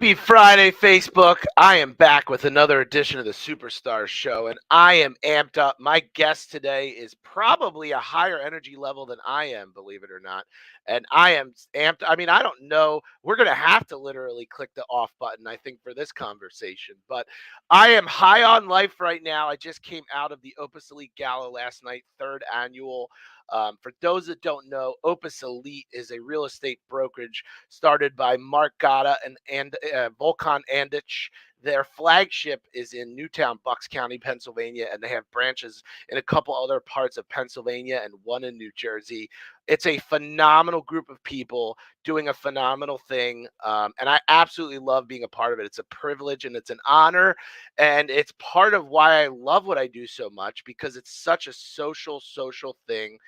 Happy Friday, Facebook. I am back with another edition of the SuperStar show, and I am amped up. My guest today is probably a higher energy level than I am, believe it or not. And I am amped. I mean, I don't know. We're going to have to literally click the off button, I think, for this conversation. But I am high on life right now. I just came out of the Opus Elite Gala last night, third annual. For those that don't know, Opus Elite is a real estate brokerage started by Mark Gatta and Volkan Andich. Their flagship is in Newtown, Bucks County, Pennsylvania, and they have branches in a couple other parts of Pennsylvania and one in New Jersey. It's a phenomenal group of people doing a phenomenal thing, and I absolutely love being a part of it. It's a privilege and it's an honor, and it's part of why I love what I do so much because it's such a social thing.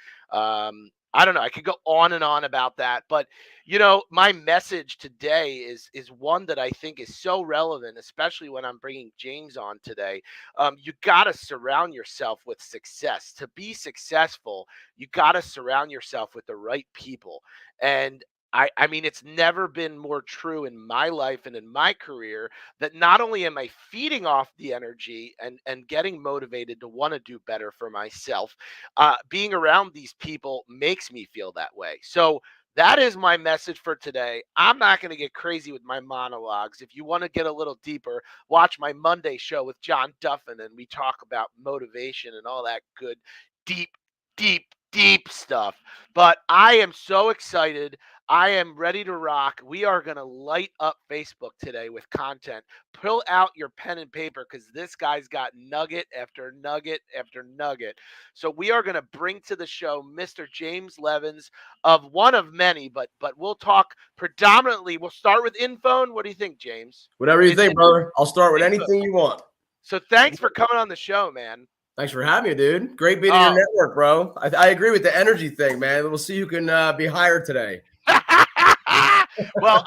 I don't know. I could go on and on about that, but my message today is one that I think is so relevant, especially when I'm bringing James on today. You got to surround yourself with success. To be successful, you got to surround yourself with the right people. And I mean, it's never been more true in my life and in my career that not only am I feeding off the energy and getting motivated to want to do better for myself, being around these people makes me feel that way. So that is my message for today. I'm not going to get crazy with my monologues. If you want to get a little deeper, watch my Monday show with John Duffin, and we talk about motivation and all that good, deep, deep stuff. But I am so excited. I am ready to rock. We are going to light up Facebook today with content. Pull out your pen and paper because this guy's got nugget after nugget after nugget. So we are going to bring to the show Mr. James Levins of one of many, but we'll talk predominantly. We'll start with InPhone. What do you think, James? Whatever you think, brother. I'll start with anything you want. So thanks for coming on the show, man. Thanks for having me, dude. Great being in your network, bro. I agree with the energy thing, man. We'll see who can be hired today. Well,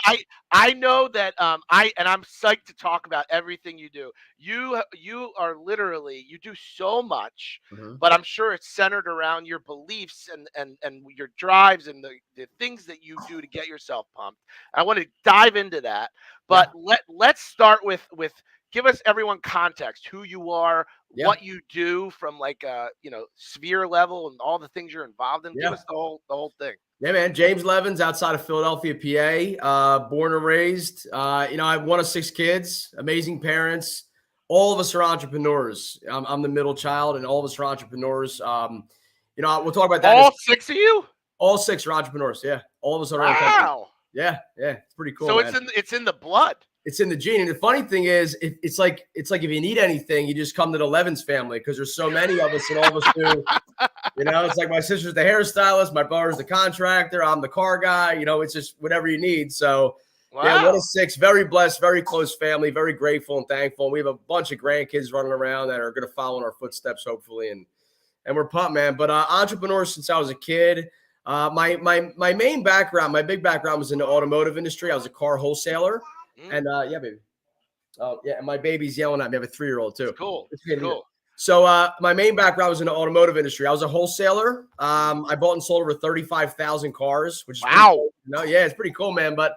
I know that I'm psyched to talk about everything you do. You are literally, you do so much, but I'm sure it's centered around your beliefs and your drives and the things that you do to get yourself pumped. I want to dive into that, but let's start with give us everyone context, who you are, what you do from like sphere level and all the things you're involved in. Give us the whole thing. Yeah, man. James Levins, outside of Philadelphia, PA, born and raised. I'm one of 6 kids, amazing parents. All of us are entrepreneurs. I'm the middle child, and all of us are entrepreneurs. We'll talk about that. All 6 of you? All 6 are entrepreneurs. Yeah, all of us are. Wow. Yeah, it's pretty cool. So man. it's in the blood. It's in the gene. And the funny thing is, it's like if you need anything, you just come to the Levins family because there's so many of us, and all of us do. It's like my sister's the hairstylist, my brother's the contractor, I'm the car guy. It's just whatever you need. So, yeah, one of 6, very blessed, very close family, very grateful and thankful. And we have a bunch of grandkids running around that are going to follow in our footsteps, hopefully. And we're pumped, man. But entrepreneur since I was a kid. My main background, my big background was in the automotive industry. I was a car wholesaler. And yeah, baby. Oh, yeah. And my baby's yelling at me. I have a 3-year-old too. It's cool. Cool. So my main background was in the automotive industry. I was a wholesaler. I bought and sold over 35,000 cars, which is wow. Cool. Yeah, it's pretty cool, man. But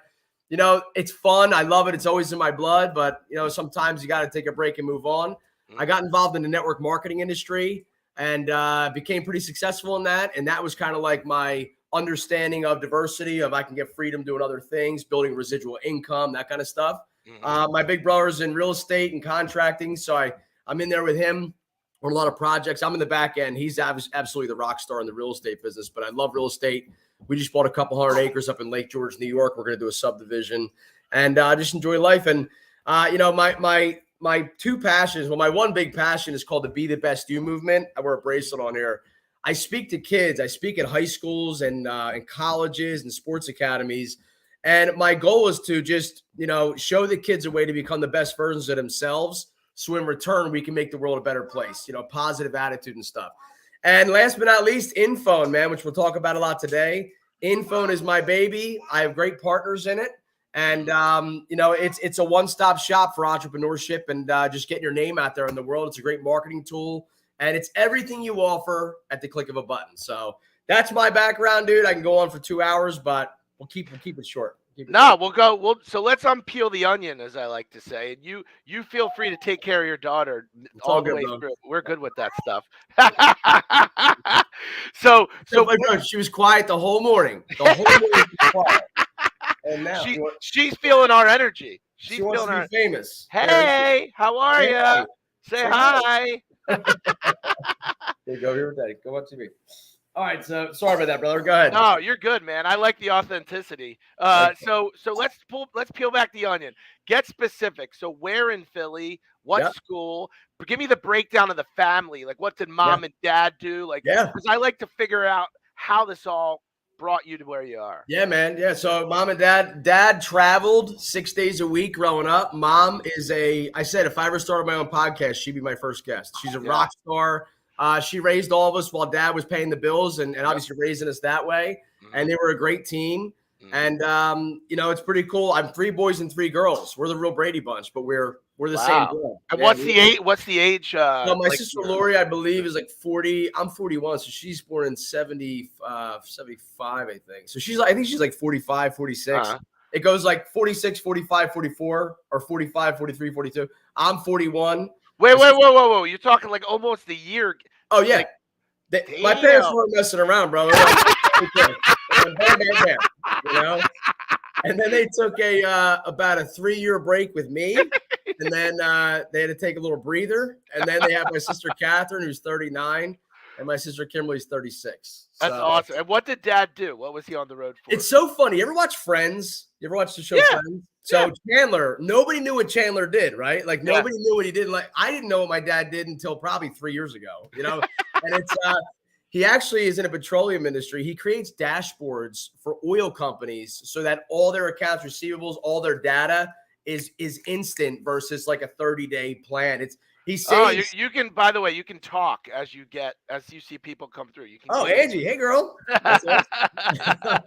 it's fun. I love it. It's always in my blood. But sometimes you got to take a break and move on. I got involved in the network marketing industry and became pretty successful in that. And that was kind of like my understanding of diversity, of I can get freedom doing other things, building residual income, that kind of stuff. My big brother's in real estate and contracting, so I'm in there with him on a lot of projects. I'm in the back end. He's absolutely the rock star in the real estate business, but I love real estate. We just bought a couple hundred acres up in Lake George, New York. We're going to do a subdivision and just enjoy life. And my 2 passions, well, my one big passion is called the Be the Best You movement. I wear a bracelet on here. I speak to kids. I speak at high schools and colleges and sports academies. And my goal is to just, show the kids a way to become the best versions of themselves. So in return, we can make the world a better place, positive attitude and stuff. And last but not least, InPhone, man, which we'll talk about a lot today. InPhone is my baby. I have great partners in it. And, it's a one-stop shop for entrepreneurship and just getting your name out there in the world. It's a great marketing tool. And it's everything you offer at the click of a button. So that's my background, dude. I can go on for 2 hours, but we'll keep it short. Keep it No, going. so let's unpeel the onion, as I like to say, and you feel free to take care of your daughter It's all all the good, way bro. through. We're good with that stuff. So, So but bro, she was quiet the whole morning. The whole morning she was quiet. And now she's feeling our energy. she She's wants feeling to be our. famous. Here, Hey, how are say hi. you? Say Say hi. hi. There you go. Here with Daddy. Go watch TV. All right. So sorry about that, brother. Go ahead. No, you're good, man. I like the authenticity. Okay. So let's peel back the onion. Get specific. So where in Philly? What Yeah. school? Give me the breakdown of the family. Like, what did Yeah. mom and dad do? Like, Yeah. because I like to figure out how this all brought you to where you are. Yeah, man. Yeah. So mom and dad traveled 6 days a week growing up. Mom is I said, if I ever started my own podcast, she'd be my first guest. She's a Yeah. rock star. She raised all of us while dad was paying the bills and obviously raising us that way. And they were a great team. And, it's pretty cool. I'm 3 boys and 3 girls. We're the real Brady bunch, but we're the same Wow. girl. And Yeah, what's the age? no, my Like sister your- Lori, I believe, is like 40. I'm 41, so she's born in 75, I think. So I think she's like 45, 46. uh, It goes like 46, 45, 44, or 45, 43, 42. I'm 41. Wait, whoa! You're talking like almost a year. Oh, yeah. Like, My parents damn. weren't messing around, bro. They're like, okay. And bam, bam, bam, you know? And then they took about a 3-year break with me. And then they had to take a little breather. And then they have my sister Catherine, who's 39, and my sister Kimberly's 36. That's awesome. And what did dad do? What was he on the road for? It's so funny. You ever watch Friends? You ever watch the show Friends? So Chandler, nobody knew what Chandler did, right? Like nobody knew what he did. Like I didn't know what my dad did until probably 3 years ago, And it's he actually is in a petroleum industry. He creates dashboards for oil companies so that all their accounts receivables, all their data is instant versus like a 30-day plan. He saves. You can. By the way, you can talk as you see people come through. You can. Oh, Angie, hey girl. That's awesome.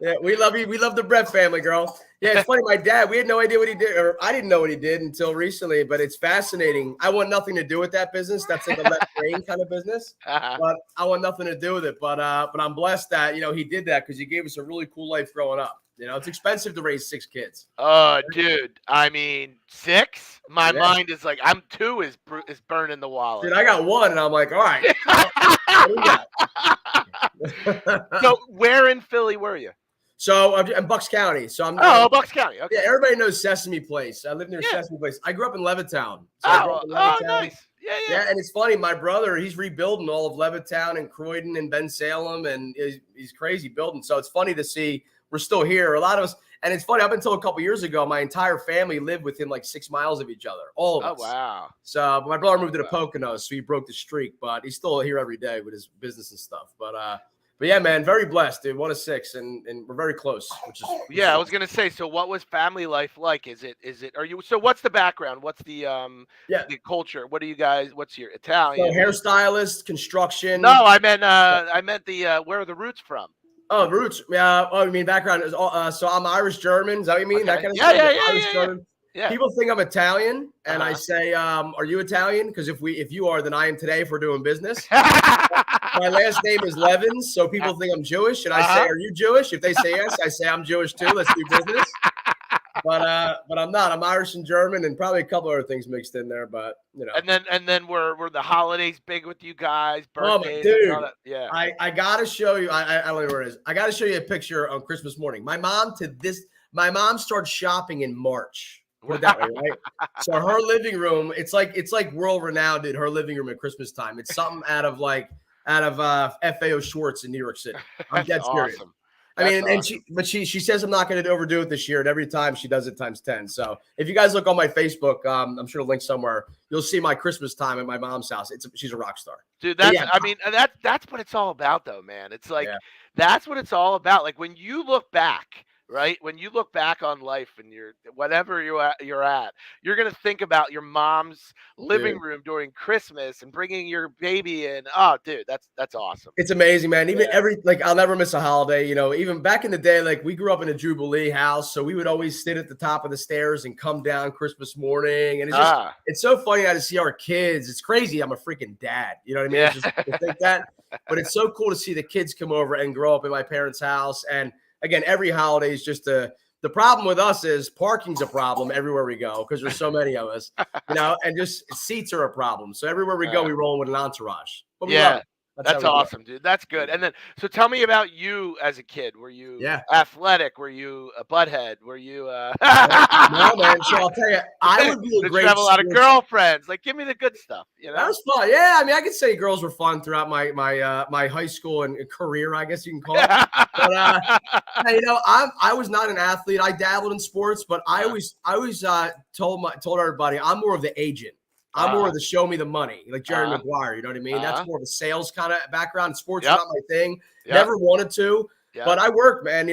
Yeah, we love you. We love the Brett family, girl. Yeah, it's funny. My dad, we had no idea what he did, or I didn't know what he did until recently. But it's fascinating. I want nothing to do with that business. That's like a left brain kind of business. But I want nothing to do with it. But I'm blessed that he did that because he gave us a really cool life growing up. It's expensive to raise 6 kids. Oh, dude. I mean, 6? My mind is like, I'm 2 is burning the wallet. Dude, I got 1, and I'm like, all right. What do we got? So, where in Philly were you? So I'm Bucks County. So I'm Bucks County. Okay. Yeah, everybody knows Sesame Place. I live near Sesame Place. I grew up in Levittown. So nice. Yeah, and it's funny. My brother, he's rebuilding all of Levittown and Croydon and Ben Salem, and he's crazy building. So it's funny to see we're still here. A lot of us, and it's funny. Up until a couple years ago, my entire family lived within like 6 miles of each other. All of us. Oh wow. So my brother moved to the Poconos, so he broke the streak, but he's still here every day with his business and stuff. But yeah, man, very blessed, dude. 1 of 6, and we're very close. I was gonna say. So, what was family life like? Are you? So, what's the background? What's the the culture? What are you guys? What's your Italian? So hairstylist, construction. No, I meant the where are the roots from? Oh, roots. Yeah. Oh, you mean background is so I'm Irish German. Is that what you mean? Okay. That kind of stuff. Yeah. People think I'm Italian, and I say, "Are you Italian?" Because if you are, then I am today. If we're doing business. My last name is Levins, so people think I'm Jewish, and I say, "Are you Jewish?" If they say yes, I say I'm Jewish too. Let's do business. But I'm not. I'm Irish and German, and probably a couple other things mixed in there. But And then were the holidays big with you guys? Birthdays, dude. and all that? Yeah. I gotta show you. I don't know where it is. I gotta show you a picture on Christmas morning. My mom starts shopping in March. Put it that way, right? So her living room, it's like world renowned in her living room at Christmas time. It's something out of FAO Schwartz in New York City. I'm dead serious. Awesome. I mean, and she says I'm not going to overdo it this year, and every time she does it times 10. So if you guys look on my Facebook, I'm sure the link somewhere, you'll see my Christmas time at my mom's house. She's a rock star, dude. That's what it's all about, though, man. It's like that's what it's all about. Like when you look back. Right? When you look back on life and whatever you're at, you're going to think about your mom's living room during Christmas and bringing your baby in. Oh, dude, that's awesome. It's amazing, man. Even I'll never miss a holiday. Even back in the day, like we grew up in a Jubilee house, so we would always sit at the top of the stairs and come down Christmas morning. And it's so funny now to see our kids. It's crazy. I'm a freaking dad. You know what I mean? Just to think that. But it's so cool to see the kids come over and grow up in my parents' house. And again, every holiday is just a The problem with us is parking's a problem everywhere we go because there's so many of us, and just seats are a problem. So everywhere we go, we roll with an entourage. But we love it. That's awesome, dude. That's good. And then, so tell me about you as a kid. Were you athletic? Were you a butthead? Were you? No, man. So I'll tell you, I would be a great. Did you have a lot of girlfriends? Like, give me the good stuff. That was fun. Yeah, I mean, I could say girls were fun throughout my high school and career, I guess you can call it. But I was not an athlete. I dabbled in sports, but I always told everybody I'm more of the agent. I'm more of the show me the money, like Jerry Maguire. You know what I mean? That's more of a sales kind of background. Sports is not my thing. Never wanted to, but I worked, man.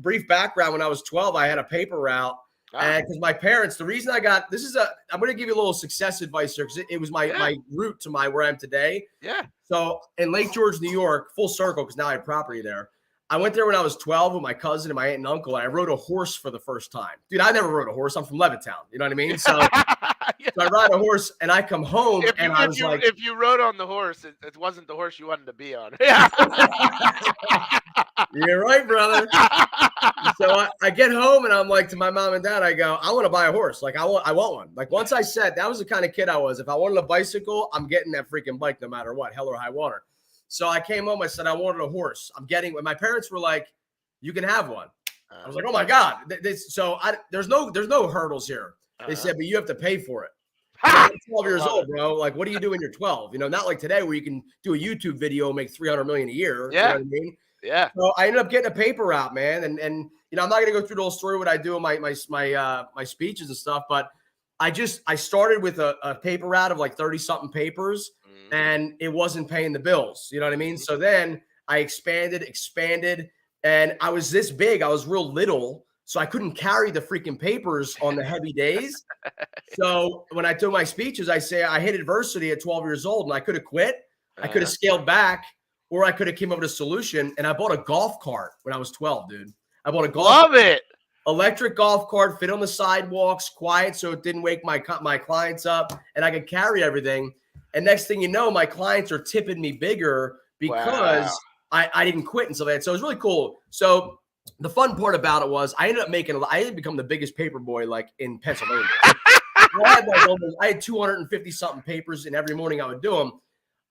Brief background. When I was 12, I had a paper route, and because my parents, the reason I got I'm going to give you a little success advice here because it was my route to where I am today. Yeah. So in Lake George, New York, full circle because now I have property there. I went there when I was 12 with my cousin and my aunt and uncle, and I rode a horse for the first time. Dude, I never rode a horse. I'm from Levittown. You know what I mean? So, so I ride a horse, and I come home, if you rode on the horse, it wasn't the horse you wanted to be on. You're right, brother. So I get home, and I'm like to my mom and dad, I go, I want to buy a horse. Like, I want one. Like, once I said, that was the kind of kid I was. If I wanted a bicycle, I'm getting that freaking bike no matter what, hell or high water. So I came home. I said, I wanted a horse. My parents were like, you can have one. I was like, oh my God. There's no hurdles here. They said, but you have to pay for it. I'm 12 years old, bro. Like, what do you do when you're 12? Not like today where you can do a YouTube video and make $300 million a year. Yeah. You know what I mean? Yeah. So I ended up getting a paper route, man. And I'm not going to go through the whole story, what I do in my speeches and stuff, but I started with a paper route of like 30 something papers and it wasn't paying the bills. You know what I mean? So then I expanded, and I was this big. I was real little, so I couldn't carry the freaking papers on the heavy days. So when I do my speeches, I say I hit adversity at 12 years old and I could have quit. I could have scaled back, or I could have came up with a solution. And I bought a golf cart when I was 12, dude. I bought a golf cart. Electric golf cart, fit on the sidewalks, quiet so it didn't wake my clients up, and I could carry everything. And next thing you know, my clients are tipping me bigger because I didn't quit and stuff like that. So it was really cool. So the fun part about it was I ended up become the biggest paper boy like in Pennsylvania. I had 250 something papers, and every morning I would do them.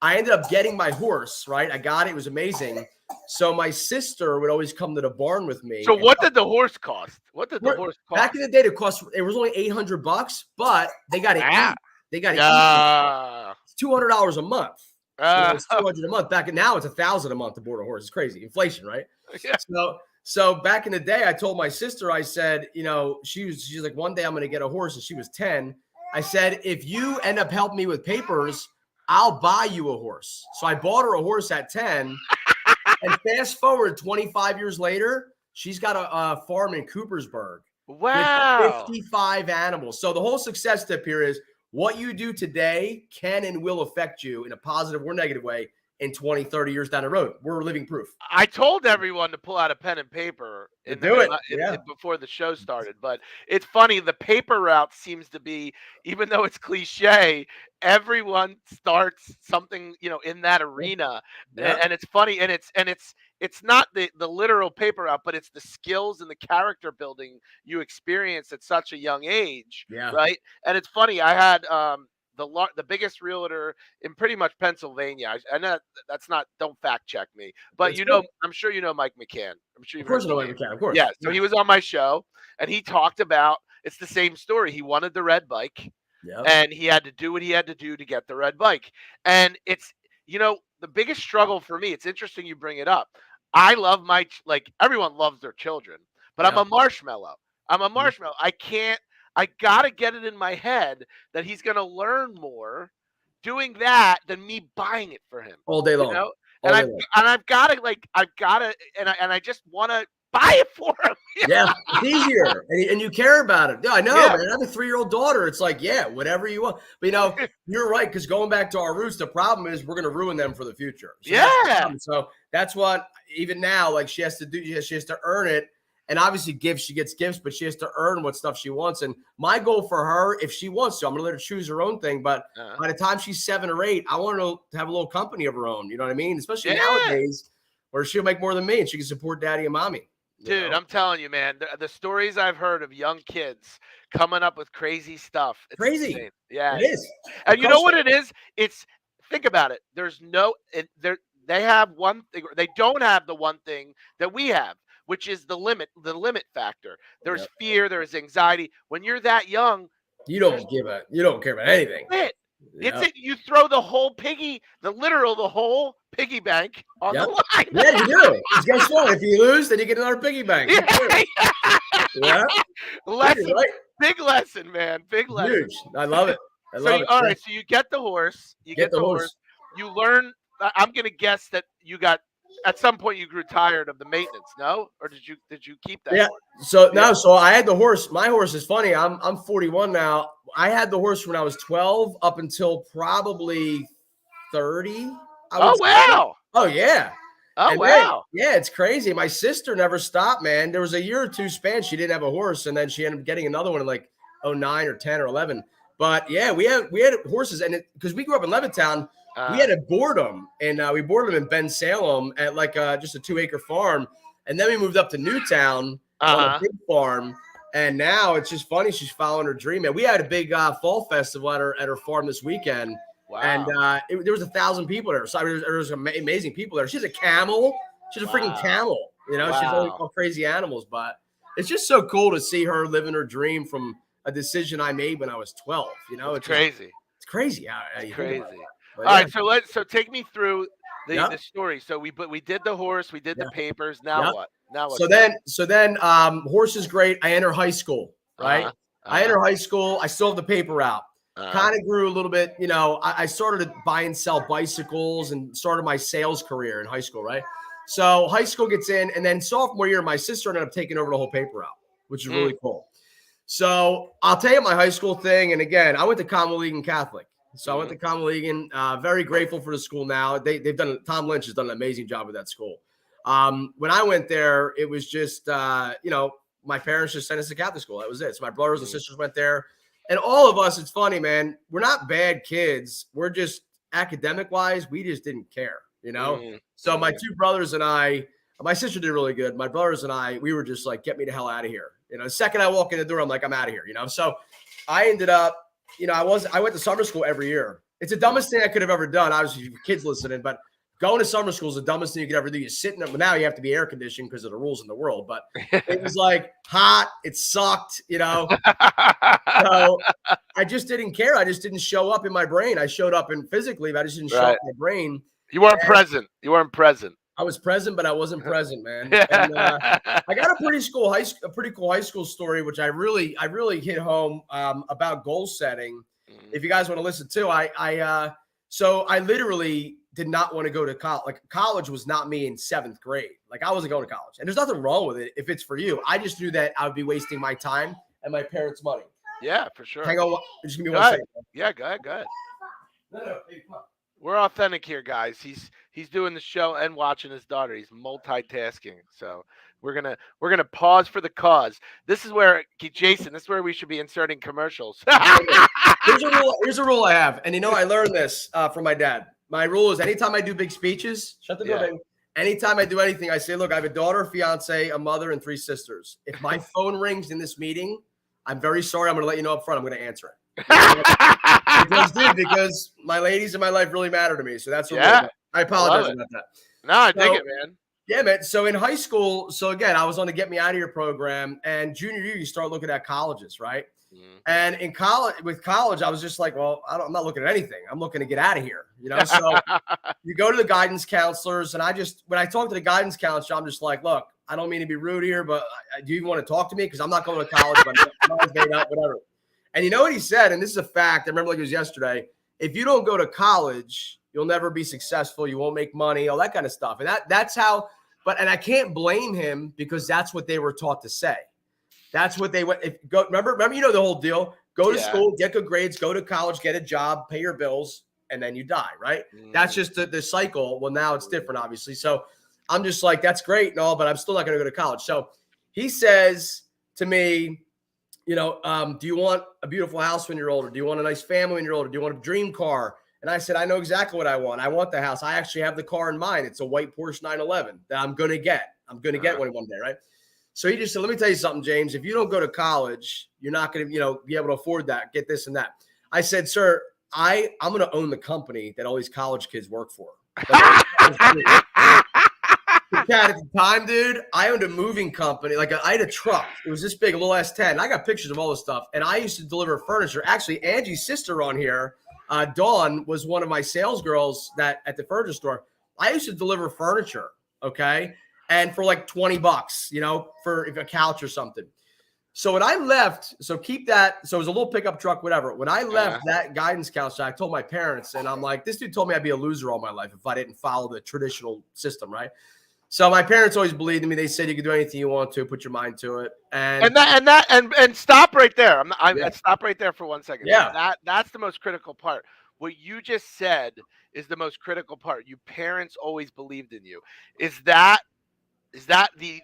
I ended up getting my horse, right? I got it. It was amazing. So my sister would always come to the barn with me. So what did the horse cost? Back in the day, it was only $800, but they got to eat. They got to eat. It's $200 a month. It's $200 a month. Now it's $1,000 a month to board a horse. It's crazy. Inflation, right? Yeah. So back in the day, I told my sister, I said, she's like, one day I'm going to get a horse, and she was 10. I said, if you end up helping me with papers, I'll buy you a horse. So I bought her a horse at 10. And fast forward 25 years later, she's got a farm in Coopersburg. Wow. With 55 animals. So the whole success tip here is what you do today can and will affect you in a positive or negative way in 20, 30 years down the road. We're living proof. I told everyone to pull out a pen and paper before the show started. But it's funny, the paper route seems to be, even though it's cliche, everyone starts something, in that arena. Yeah. And it's funny, and it's not the literal paper route, but it's the skills and the character building you experience at such a young age. Yeah. Right. And it's funny, I had the biggest realtor in pretty much Pennsylvania. I know that's not, don't fact check me, but I'm sure you know Mike McCann. I'm sure of course I know Mike McCann, of course. Yeah. So he was on my show, and he talked about, it's the same story. He wanted the red bike, and he had to do what he had to do to get the red bike. And it's, the biggest struggle for me, it's interesting you bring it up. I love everyone loves their children, but I'm a marshmallow. I got to get it in my head that he's going to learn more doing that than me buying it for him all day long. I've got to, and I just want to buy it for him. Yeah, it's easier, and you care about it. Yeah, I know, man. I have a 3-year-old daughter. It's like, whatever you want. But you're right, because going back to our roots, the problem is we're going to ruin them for the future. So that's what even now, she has to do. She has to earn it. And obviously she gets gifts, but she has to earn what stuff she wants. And my goal for her, if she wants to, I'm going to let her choose her own thing. But by the time she's 7 or 8, I want her to have a little company of her own. You know what I mean? Especially nowadays where she'll make more than me and she can support daddy and mommy. Dude, know? I'm telling you, man, the stories I've heard of young kids coming up with crazy stuff, it's Crazy. insane. Yeah, It is. and you know what it is? It's think about it. There's no they have one thing, they don't have the one thing that we have, which is the limit factor. There's Yep. fear, there's anxiety. When you're that young, You there's don't care about anything. it. It's Yep. it. You throw the whole the whole piggy bank on the Yep. line. Yeah, you do. Because guess what? If you lose, then you get another piggy bank. Who cares? Yeah. Yeah. You're Lesson, right. big lesson, man. Big lesson. Huge. I love it. I So love you, it. all Yeah. right, so you get the horse. You Get get the the horse. horse. You learn. I'm gonna guess that you got at some point you grew tired of the maintenance. No, or did you keep that Yeah. horse? So Yeah. no, so I had the horse. My horse is funny. I'm 41 now. I had the horse when I was 12 up until probably 30. I would Oh say. wow. Oh yeah. Oh And then, wow. yeah, it's crazy. My sister never stopped, man. There was a year or two span she didn't have a horse, and then she ended up getting another one in like 09 or 10 or 11. But yeah, we had horses, and because we grew up in Levittown, we had to board them, and we boarded them in Ben Salem at like just a 2-acre farm, and then we moved up to Newtown on a big farm. And now it's just funny. She's following her dream. And we had a big fall festival at her farm this weekend. Wow. And there was 1,000 people there. So there was amazing people there. She has a camel. She's a freaking camel. You know, she's all crazy animals. But it's just so cool to see her living her dream from a decision I made when I was 12. You know, it's crazy. It's crazy. It's crazy. But, all right, so take me through Yep. the story. So we did the horse, we did the papers. Now Yep. what? Now what? So then horse is great. I enter high school, right? I enter high school. I still have the paper out. Kind of grew a little bit, you know. I started to buy and sell bicycles and started my sales career in high school, right? So high school gets in, and then sophomore year, my sister ended up taking over the whole paper route, which is really cool. So I'll tell you my high school thing. And again, I went to Conwell-Egan Catholic. So I went to Conwell-Egan. Very grateful for the school now. They've done, Tom Lynch has done an amazing job with that school. When I went there, it was just, you know, my parents just sent us to Catholic school. That was it. So my brothers and sisters went there. And all of us, it's funny, man. We're not bad kids. We're just academic wise, we just didn't care, you know? So my two brothers and I, my sister did really good. My brothers and I, we were just like, get me the hell out of here. You know, the second I walk in the door, I'm like, I'm out of here, you know? So I ended up, you know, I went to summer school every year. It's the dumbest thing I could have ever done. Obviously, kids listening, but going to summer school is the dumbest thing you could ever do. You're sitting up. Now you have to be air conditioned because of the rules in the world. But it was like hot. It sucked, you know. So I just didn't care. I just didn't show up in my brain. I showed up in physically, but I just didn't show up in my brain. You weren't present. You weren't present. I was present, but I wasn't present, man. And I got a pretty cool high school story, which I really hit home about goal setting. If you guys want to listen to, so I literally did not want to go to college. Like college was not me in 7th grade. Like I wasn't going to college, and there's nothing wrong with it if it's for you. I just knew that I would be wasting my time and my parents' money. Yeah, for sure. Hang on, just give me 1 second. Yeah, go ahead. No, hey, come on. We're authentic here, guys. He's doing the show and watching his daughter. He's multitasking. So we're gonna pause for the cause. This is where Jason. This is where we should be inserting commercials. Here's a rule I have, and you know I learned this from my dad. My rule is anytime I do big speeches, shut the door, baby. Anytime I do anything, I say, look, I have a daughter, fiance, a mother, and 3 sisters. If my phone rings in this meeting, I'm very sorry. I'm going to let you know up front. I'm going to answer it. Because my ladies in my life really matter to me. So that's what I apologize about that. No, I dig it, man. Yeah, man. So in high school, so again, I was on the Get Me Out of Here program, and junior year, you start looking at colleges, right? And in college, I was just like, well, I'm not looking at anything. I'm looking to get out of here, you know? So you go to the guidance counselors, and when I talk to the guidance counselor, I'm just like, look, I don't mean to be rude here, but do you want to talk to me? Because I'm not going to college, but mine's made up, whatever. And you know what he said? And this is a fact. I remember like it was yesterday. If you don't go to college, you'll never be successful. You won't make money, all that kind of stuff. And that's how, and I can't blame him because that's what they were taught to say. That's what they went. Remember, you know the whole deal. Go to school, get good grades, go to college, get a job, pay your bills, and then you die, right? That's just the cycle. Well, now it's different, obviously. So I'm just like, that's great and all, but I'm still not going to go to college. So he says to me, you know, do you want a beautiful house when you're older? Do you want a nice family when you're older? Do you want a dream car? And I said, I know exactly what I want. I want the house. I actually have the car in mind. It's a white Porsche 911 that I'm going to get. I'm going to get one day, right? So he just said, let me tell you something, James. If you don't go to college, you're not going to, be able to afford that, get this and that. I said, sir, I'm going to own the company that all these college kids work for. At the time, dude, I owned a moving company. I had a truck. It was this big, a little S10. I got pictures of all this stuff. And I used to deliver furniture. Actually, Angie's sister on here, Dawn, was one of my sales girls at the furniture store. I used to deliver furniture, okay? And for like $20, for a couch or something. So when I left, so keep that. So it was a little pickup truck, whatever. When I left that guidance counselor, I told my parents, and I'm like, this dude told me I'd be a loser all my life if I didn't follow the traditional system, right? So my parents always believed in me. They said you can do anything you want to, put your mind to it. And stop right there. Stop right there for 1 second. Yeah. That's the most critical part. What you just said is the most critical part. Your parents always believed in you. Is that the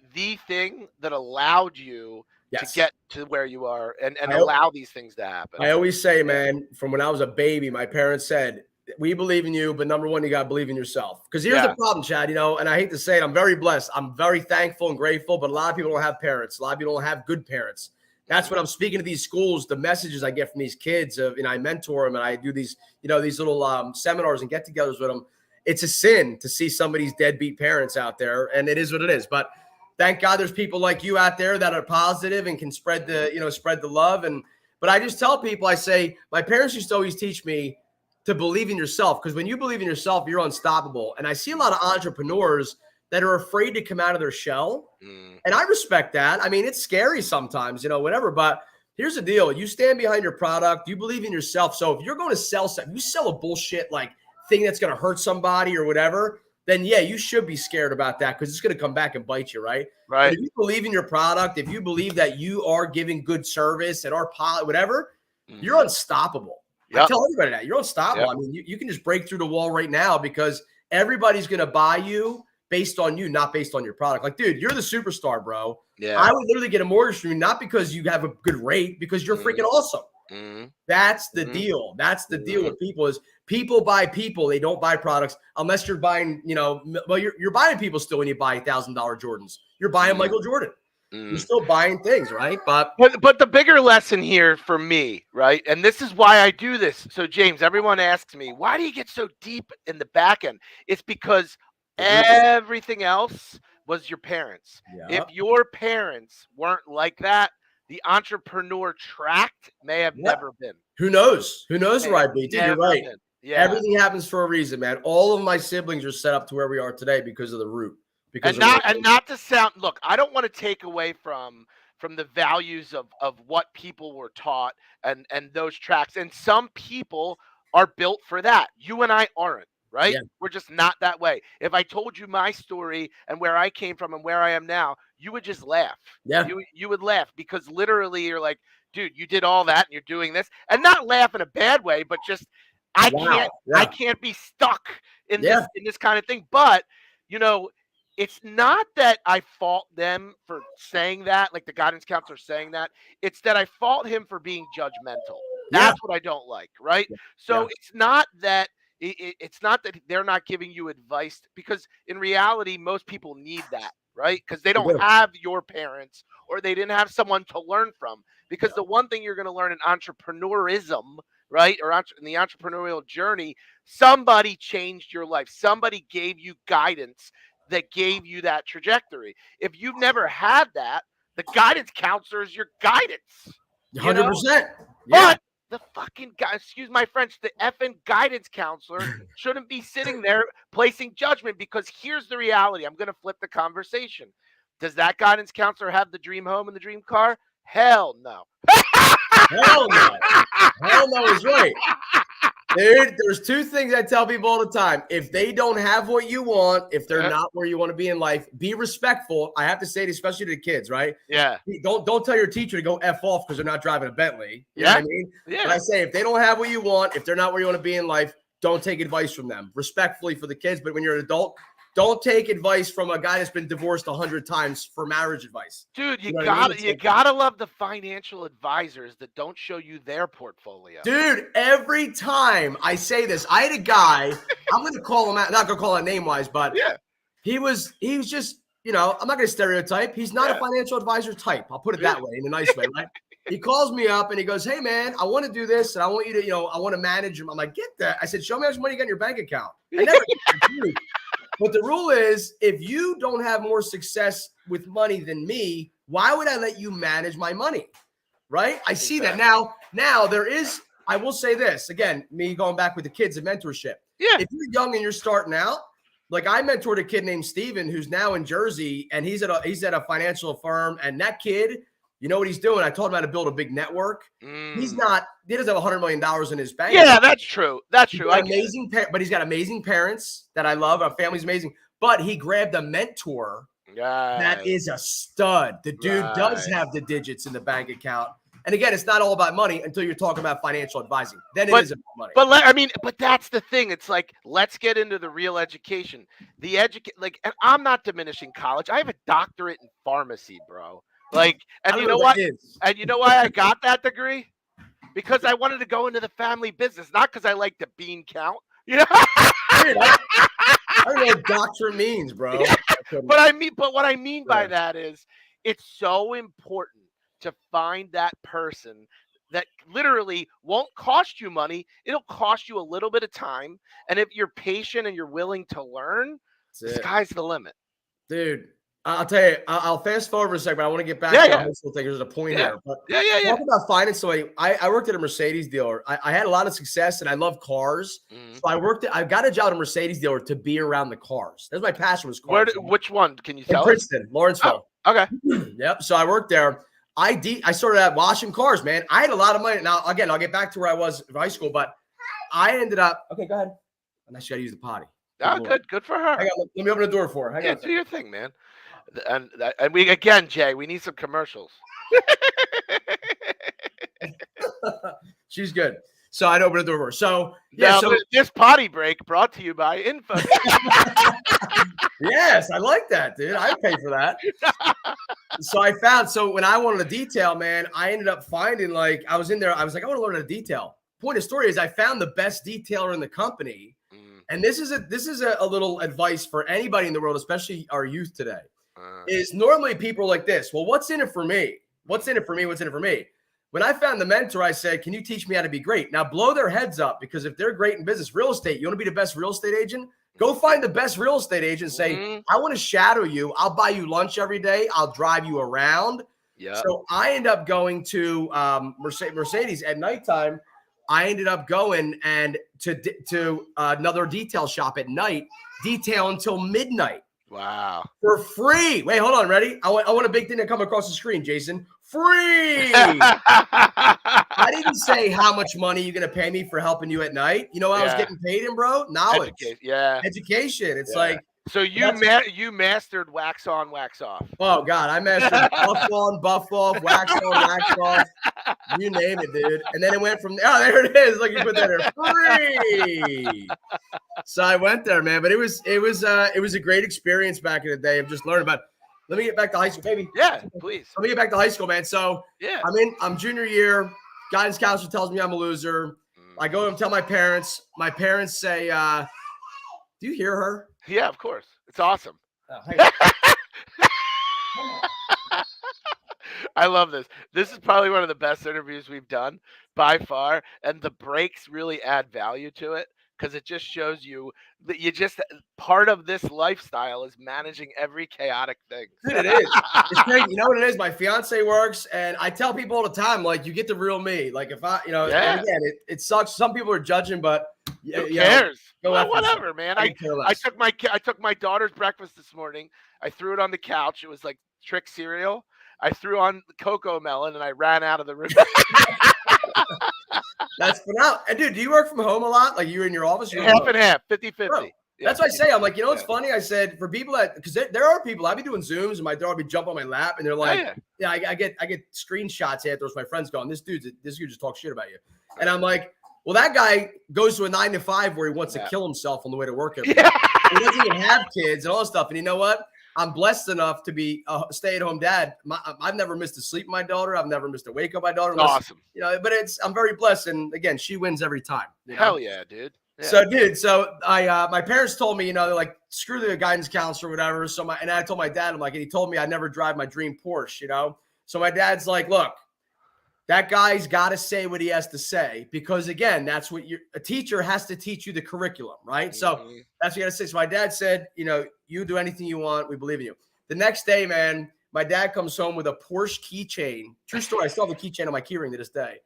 thing that allowed you to get to where you are and allow these things to happen? I always say, man, from when I was a baby, my parents said, we believe in you, but number one, you got to believe in yourself. Because here's the problem, Chad, and I hate to say it, I'm very blessed. I'm very thankful and grateful, but a lot of people don't have parents. A lot of people don't have good parents. That's what I'm speaking to these schools, the messages I get from these kids I mentor them and I do these, these little seminars and get-togethers with them. It's a sin to see somebody's deadbeat parents out there, and it is what it is. But thank God there's people like you out there that are positive and can spread the love. But I just tell people, I say, my parents used to always teach me to believe in yourself, because when you believe in yourself, you're unstoppable. And I see a lot of entrepreneurs that are afraid to come out of their shell. And I respect that. I mean, it's scary sometimes, whatever. But here's the deal. You stand behind your product. You believe in yourself. So if you're going to sell something, you sell a bullshit thing that's going to hurt somebody or whatever, then yeah, you should be scared about that, because it's going to come back and bite you, right? Right. But if you believe in your product, if you believe that you are giving good service and whatever, you're unstoppable. I tell everybody that. You're unstoppable. I mean, you can just break through the wall right now, because everybody's going to buy you based on you, not based on your product. Like, dude, you're the superstar, bro. Yeah. I would literally get a mortgage from you, not because you have a good rate, because you're freaking awesome. That's the deal. That's the deal with people is people buy people. They don't buy products unless you're buying, you're buying people still when you buy $1,000 Jordans. You're buying Michael Jordan. You're still buying things, right? But the bigger lesson here for me, right? And this is why I do this. So James, everyone asks me, why do you get so deep in the back end? It's because everything else was your parents. If your parents weren't like that, the entrepreneur tract may have never been. Who knows? Who knows where I'd be? Dude, you're right. Yeah. Everything happens for a reason, man. All of my siblings are set up to where we are today because of the root. Not to sound, look, I don't want to take away from the values of what people were taught and those tracks. And some people are built for that. You and I aren't, right? Yeah. We're just not that way. If I told you my story and where I came from and where I am now, you would just laugh. Yeah. You would laugh, because literally you're like, dude, you did all that and you're doing this, and not laugh in a bad way, but just I can't be stuck in this kind of thing. But it's not that I fault them for saying that, like the guidance counselor saying that. It's that I fault him for being judgmental. That's what I don't like, right? So it's not that it's not that they're not giving you advice, because in reality, most people need that, right? Because they don't have your parents, or they didn't have someone to learn from. Because the one thing you're going to learn in entrepreneurism, right, or in the entrepreneurial journey, somebody changed your life. Somebody gave you guidance that gave you that trajectory. If you've never had that, the guidance counselor is your guidance. 100%. Yeah. But the fucking guy, excuse my French, the effing guidance counselor shouldn't be sitting there placing judgment, because here's the reality. I'm going to flip the conversation. Does that guidance counselor have the dream home and the dream car? Hell no. Hell no. Hell no is right. Dude, there's two things I tell people all the time. If they don't have what you want, if they're not where you want to be in life, be respectful. I have to say it, especially to the kids, right? Yeah. Don't tell your teacher to go F off because they're not driving a Bentley. You know what I mean? Yeah. But I say, if they don't have what you want, if they're not where you want to be in life, don't take advice from them. Respectfully for the kids, but when you're an adult, don't take advice from a guy that's been divorced 100 times for marriage advice. Dude, you gotta love the financial advisors that don't show you their portfolio. Dude, every time I say this, I had a guy, I'm gonna call him out, not gonna call it name wise, but he was just, I'm not going to stereotype. He's not a financial advisor type. I'll put it that way, in a nice way, right? He calls me up and he goes, hey, man, I want to do this. And I want you to, I want to manage him. I'm like, get that. I said, show me how much money you got in your bank account. I never But the rule is, if you don't have more success with money than me, why would I let you manage my money? Right? I see that now. Now there is, I will say this again, me going back with the kids and mentorship. Yeah. If you're young and you're starting out, like I mentored a kid named Steven who's now in Jersey, and he's at a financial firm. And that kid, you know what he's doing? I told him how to build a big network. He doesn't have $100 million in his bank. Yeah, that's true. That's true. But he's got amazing parents that I love. Our family's amazing. But he grabbed a mentor that is a stud. The dude does have the digits in the bank account. And again, it's not all about money until you're talking about financial advising. Then it is about money. But that's the thing. It's like, let's get into the real education. And I'm not diminishing college. I have a doctorate in pharmacy, bro. Like, and you know what? And you know why I got that degree? Because I wanted to go into the family business, not because I like the bean count. You know? I don't know what doctorate means, bro. Yeah. But what I mean by that is, it's so important to find that person that literally won't cost you money. It'll cost you a little bit of time. And if you're patient and you're willing to learn, the sky's the limit. Dude, I'll tell you, I'll fast forward for a second, but I want to get back to the high school thing. There's a point here. But talking about finance, so I worked at a Mercedes dealer. I had a lot of success, and I love cars. So I got a job at a Mercedes dealer to be around the cars. That's my passion, was cars. Which one? Can you tell us? Princeton, Lawrenceville. Oh, okay. Yep. So I worked there. I started out washing cars, man. I had a lot of money. Now, again, I'll get back to where I was in high school, but I ended up. Okay, go ahead. I'm actually got to use the potty. Oh, good for her. Let me open the door for her. Do your thing, man. And we again, Jay, we need some commercials. She's good. So I'd open the door for her. So this potty break brought to you by InPhone. Yes, I like that, dude. I pay for that. So when I wanted a detail, man, I ended up finding, like, I was in there. I was like, I want to learn a detail. Point of story is, I found the best detailer in the company. And this is a little advice for anybody in the world, especially our youth today. Is normally people are like this. Well, what's in it for me? What's in it for me? What's in it for me? When I found the mentor, I said, can you teach me how to be great? Now, blow their heads up, because if they're great in business, real estate, you want to be the best real estate agent? Go find the best real estate agent. Say, I want to shadow you. I'll buy you lunch every day. I'll drive you around. Yeah. So I end up going to Mercedes at nighttime. I ended up going and to another detail shop at night, detail until midnight. Wow. For free. Wait, hold on. Ready? I want a big thing to come across the screen, Jason. Free. I didn't say how much money you're going to pay me for helping you at night. You know what I was getting paid in, bro? Knowledge. Education. It's like. So you mastered wax on, wax off. Oh, God. I mastered buff on, buff off, wax on, wax off. You name it, dude. And then it went from there. Oh, there it is. Look, you put that there. Free. So I went there, man. But it was a great experience back in the day of just learning about it. Let me get back to high school, baby. Yeah, please. Let me get back to high school, man. So I'm junior year. Guidance counselor tells me I'm a loser. I go and tell my parents. My parents say, do you hear her? Yeah, of course. It's awesome. Oh, hang on. I love this. This is probably one of the best interviews we've done by far. And the breaks really add value to it, because it just shows you that part of this lifestyle is managing every chaotic thing. Dude, it is. It's crazy. You know what it is? My fiance works, and I tell people all the time, like, you get the real me. Like, if I, again, it sucks. Some people are judging, but who cares? Whatever, man. I took my daughter's breakfast this morning. I threw it on the couch. It was like Trick cereal. I threw on the cocoa melon, and I ran out of the room. That's phenomenal. And dude, do you work from home a lot? Like, you're in your office? Half and half, 50-50. Bro, that's what I say. I'm like, it's funny. I said, for people because there are people, I'll be doing Zooms and my daughter will be jumping on my lap, and they're like, I get screenshots afterwards. My friends going, this dude just talks shit about you. And I'm like, well, that guy goes to a 9 to 5 where he wants to kill himself on the way to work every day. He doesn't even have kids and all this stuff. And you know what? I'm blessed enough to be a stay-at-home dad. I've never missed a sleep with my daughter. I've never missed a wake up with my daughter. Awesome. But I'm very blessed. And again, she wins every time. Hell yeah, dude. So, dude, my parents told me, they're like, screw the guidance counselor or whatever. And I told my dad, I'm like, and he told me I'd never drive my dream Porsche. So my dad's like, look, that guy's got to say what he has to say, because again, that's what a teacher has to teach you the curriculum, right? So that's what you got to say. So my dad said, you do anything you want. We believe in you. The next day, man, my dad comes home with a Porsche keychain. True story. I still have the keychain on my keyring to this day.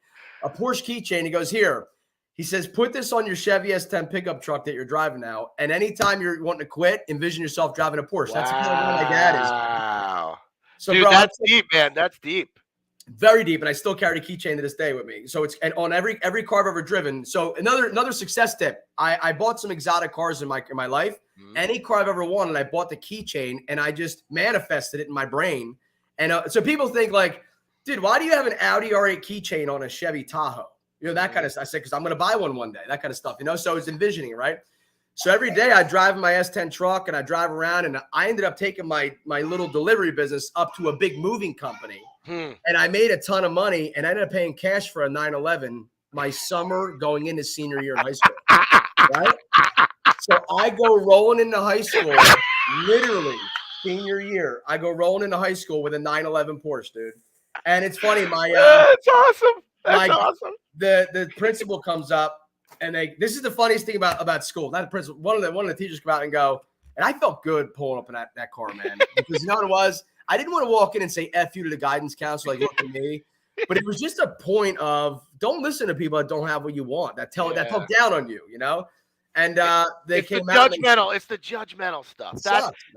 A Porsche keychain. He goes, here. He says, put this on your Chevy S10 pickup truck that you're driving now. And anytime you're wanting to quit, envision yourself driving a Porsche. Wow. That's kind of where my dad is. Wow. So, dude, bro, that's deep, man. That's deep. Very deep. And I still carry the keychain to this day with me. So and on every car I've ever driven. So another success tip. I bought some exotic cars in my life. Any car I've ever wanted, I bought the keychain and I just manifested it in my brain. And so people think like, dude, why do you have an Audi R8 keychain on a Chevy Tahoe? That kind of stuff. I said, because I'm going to buy one day, that kind of stuff, So it's envisioning, right? So every day I drive my S10 truck and I drive around, and I ended up taking my little delivery business up to a big moving company. And I made a ton of money, and I ended up paying cash for a 911 my summer going into senior year in high school. Right? So I go rolling into high school, literally senior year. I go rolling into high school with a 911 Porsche, dude. And it's funny, that's awesome. That's awesome. The principal comes up, and this is the funniest thing about school. Not the principal. One of the teachers come out and go, and I felt good pulling up in that car, man, because you know what it was? I didn't want to walk in and say F you to the guidance counselor, like, look at me. But it was just a point of, don't listen to people that don't have what you want, that talk down on you, And it's came out. It's the judgmental stuff.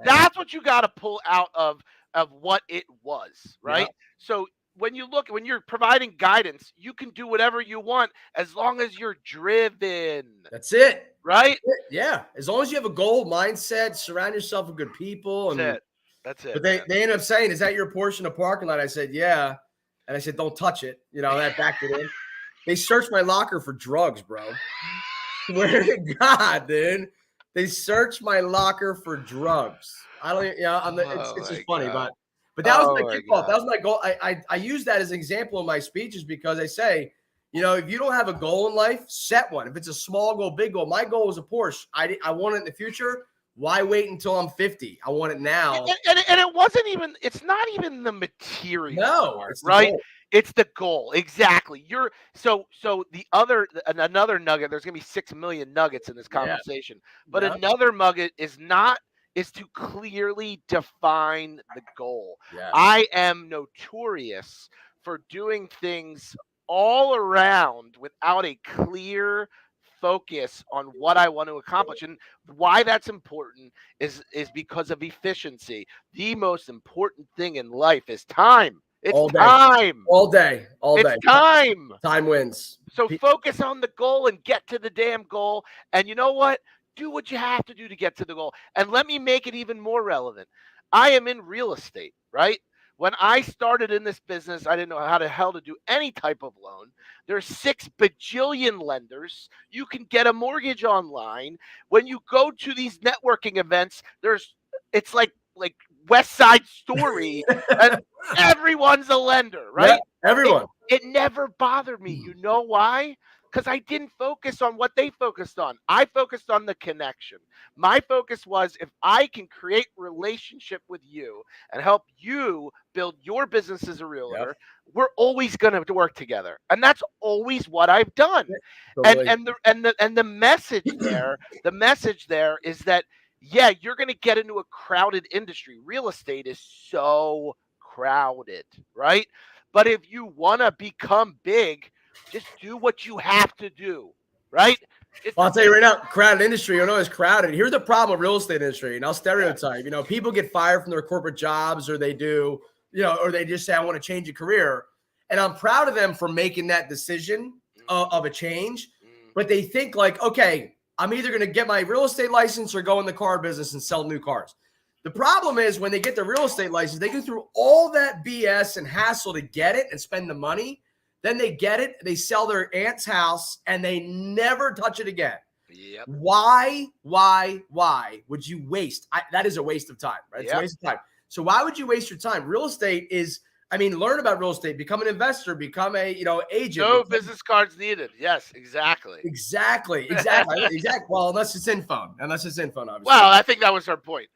That's what you got to pull out of what it was, right? Yeah. So when you're providing guidance, you can do whatever you want as long as you're driven. That's it. Right? That's it. Yeah. As long as you have a goal, mindset, surround yourself with good people. That's it. But they ended up saying, is that your Porsche in the parking lot? I said, yeah. And I said, don't touch it. That backed it in. They searched my locker for drugs, bro. Swear to God, dude. They searched my locker for drugs. I don't, it's just funny, but that was my kickoff. That was my goal. I use that as an example in my speeches because I say, if you don't have a goal in life, set one. If it's a small goal, big goal. My goal was a Porsche. I want it in the future. Why wait until I'm 50? I want it now. And it's not even the material. No, part, right? It's the goal. Exactly. So another nugget, there's going to be 6 million nuggets in this conversation, but another nugget is to clearly define the goal. Yeah. I am notorious for doing things all around without a clear focus on what I want to accomplish. And why that's important is because of efficiency. The most important thing in life is time. It's time. All day. It's time. Time wins. So focus on the goal and get to the damn goal. And you know what? Do what you have to do to get to the goal. And let me make it even more relevant. I am in real estate, right? When I started in this business, I didn't know how the hell to do any type of loan. There's 6 bajillion lenders. You can get a mortgage online. When you go to these networking events, it's like West Side Story, and everyone's a lender, right? Yeah, everyone. It never bothered me. You know why? Because I didn't focus on what they focused on. I focused on the connection. My focus was, if I can create relationship with you and help you build your business as a realtor, we're always going to work together. And that's always what I've done. Totally. And the message there is that, yeah, you're going to get into a crowded industry. Real estate is so crowded, right? But if you want to become big, just do what you have to do, right? I'll tell you right now, crowded industry, it's crowded. Here's the problem with real estate industry, and I'll stereotype. People get fired from their corporate jobs, or they do, or they just say, I want to change a career. And I'm proud of them for making that decision of a change. But they think like, okay, I'm either going to get my real estate license or go in the car business and sell new cars. The problem is when they get the real estate license, they go through all that BS and hassle to get it and spend the money. Then they get it, they sell their aunt's house, and they never touch it again. Yep. Why would you waste? That is a waste of time, right? It's a waste of time. So why would you waste your time? Real estate is I mean, learn about real estate, become an investor, become a, agent. No business cards needed. Yes, exactly. Exactly. Well, unless it's InPhone, obviously. Well, I think that was her point.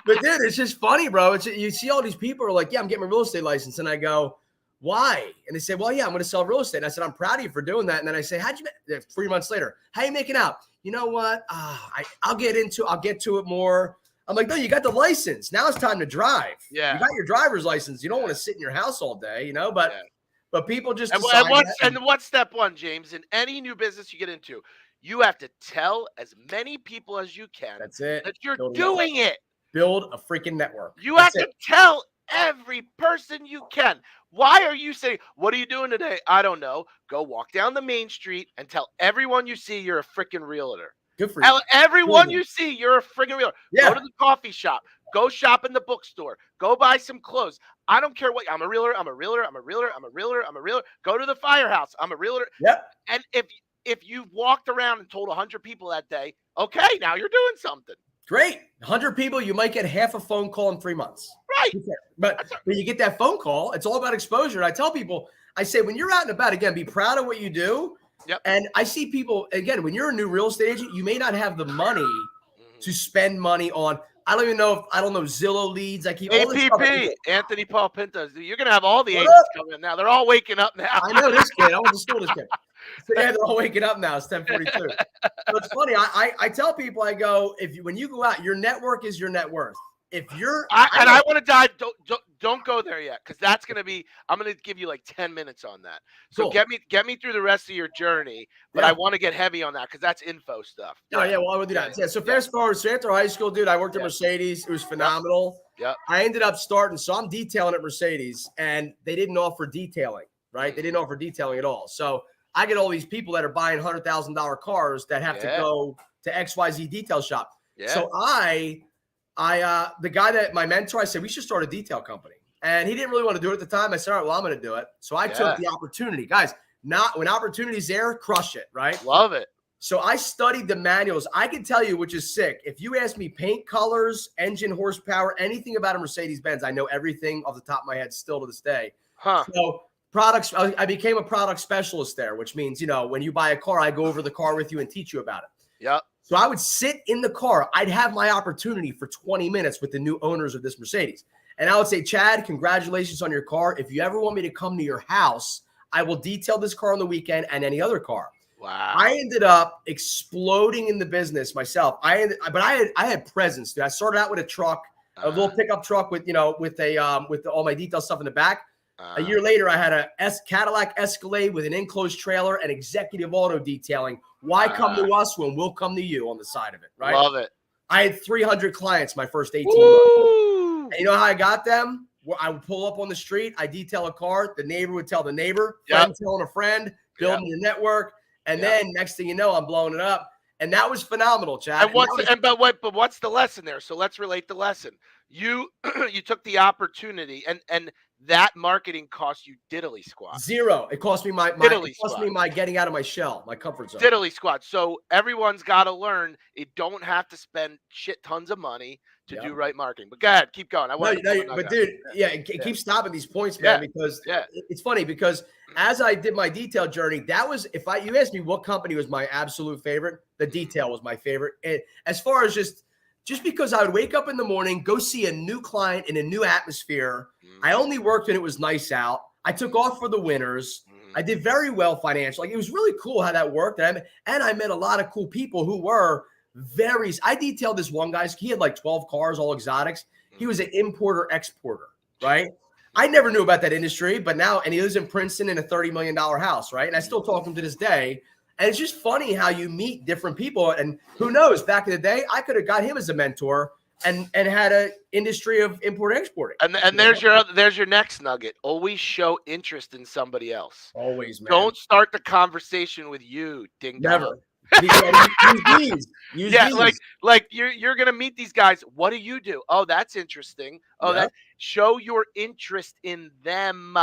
But dude, it's just funny, bro. You see all these people are like, yeah, I'm getting my real estate license. And I go, why? And they say, well, yeah, I'm going to sell real estate. And I said, I'm proud of you for doing that. And then I say, 3 months later, how you making out? You know what? I'll get to it more. I'm like, no, you got the license. Now it's time to drive. Yeah. You got your driver's license. You don't want to sit in your house all day, but people just and what's step one, James? In any new business you get into, you have to tell as many people as you can that you're doing it. Build a freaking network. You have to tell every person you can. Why are you saying, what are you doing today? I don't know. Go walk down the main street and tell everyone you see you're a freaking realtor. Good for you. Tell everyone you see you're a freaking realtor. Yeah. Go to the coffee shop. Go shop in the bookstore. Go buy some clothes. I don't care what. I'm a realtor. I'm a realtor. I'm a realtor. I'm a realtor. I'm a realtor. Go to the firehouse. I'm a realtor. Yep. And if you've walked around and told 100 people that day, okay, now you're doing something. Great. 100 people, you might get half a phone call in 3 months. Right. But when you get that phone call, it's all about exposure. And I tell people, I say, when you're out and about, again, be proud of what you do. Yep. And I see people, again, when you're a new real estate agent, you may not have the money to spend money on, I don't know Zillow leads. I keep all this stuff. Anthony Paul Pinto. You're going to have all the agents coming in now. They're all waking up now. I know this kid. I went to school with this kid. So yeah, they're all waking up now. It's 10:42. So it's funny. I tell people, I go, when you go out, your network is your net worth. If you're, I want to dive. Don't go there yet, because that's going to be. I'm going to give you like 10 minutes on that. So cool. get me through the rest of your journey. But I want to get heavy on that because that's info stuff. Oh yeah, well I would do that. Yeah. So fast forward, so after high school, dude, I worked at Mercedes. It was phenomenal. Yep. I ended up starting. So I'm detailing at Mercedes, and they didn't offer detailing. Right? They didn't offer detailing at all. So I get all these people that are buying $100,000 cars that have to go to XYZ detail shop. Yeah. So the guy that my mentor, I said, we should start a detail company. And he didn't really want to do it at the time. I said, all right, well, I'm going to do it. So I took the opportunity. Guys, when opportunity's there, crush it, right? Love it. So I studied the manuals. I can tell you, which is sick. If you ask me paint colors, engine horsepower, anything about a Mercedes-Benz, I know everything off the top of my head still to this day. So products, I became a product specialist there, which means, when you buy a car, I go over the car with you and teach you about it. Yep. So I would sit in the car. I'd have my opportunity for 20 minutes with the new owners of this Mercedes. And I would say, Chad, congratulations on your car. If you ever want me to come to your house, I will detail this car on the weekend and any other car. Wow. I ended up exploding in the business myself. I had presence, dude. I started out with a truck, a little pickup truck with all my detail stuff in the back. A year later, I had a Cadillac Escalade with an enclosed trailer and executive auto detailing. Why come to us when we'll come to you on the side of it, right? Love it. I had 300 clients my first 18 months. And you know how I got them? I would pull up on the street. I detail a car. The neighbor would tell the neighbor. Friend telling a friend. Building a network. And then next thing you know, I'm blowing it up. And that was phenomenal, Chad. But what's the lesson there? So let's relate the lesson. You took the opportunity, and that marketing cost you diddly squat. Zero. It cost me my getting out of my shell, my comfort zone. Diddly squat. So everyone's got to learn. You don't have to spend shit tons of money to do right marketing. But go ahead, keep going. Keep stopping these points, man, because it's funny because as I did my detail journey, that was you asked me what company was my absolute favorite, the detail was my favorite. And as far as just because I would wake up in the morning, go see a new client in a new atmosphere. I only worked when it was nice out. I took off for the winters. I did very well financially. Like, it was really cool how that worked. And I met a lot of cool people who were I detailed this one guy. He had like 12 cars, all exotics. He was an importer exporter, right? I never knew about that industry, but now, and he lives in Princeton in a $30 million house, right? And I still talk to him to this day. And it's just funny how you meet different people. And who knows, back in the day, I could have got him as a mentor and had an industry of import exporting. And there's your next nugget. Always show interest in somebody else. Always, man. Don't start the conversation with you, ding dong. Never. Use these. Like you're gonna meet these guys. What do you do? Oh, that's interesting. Oh, that show your interest in them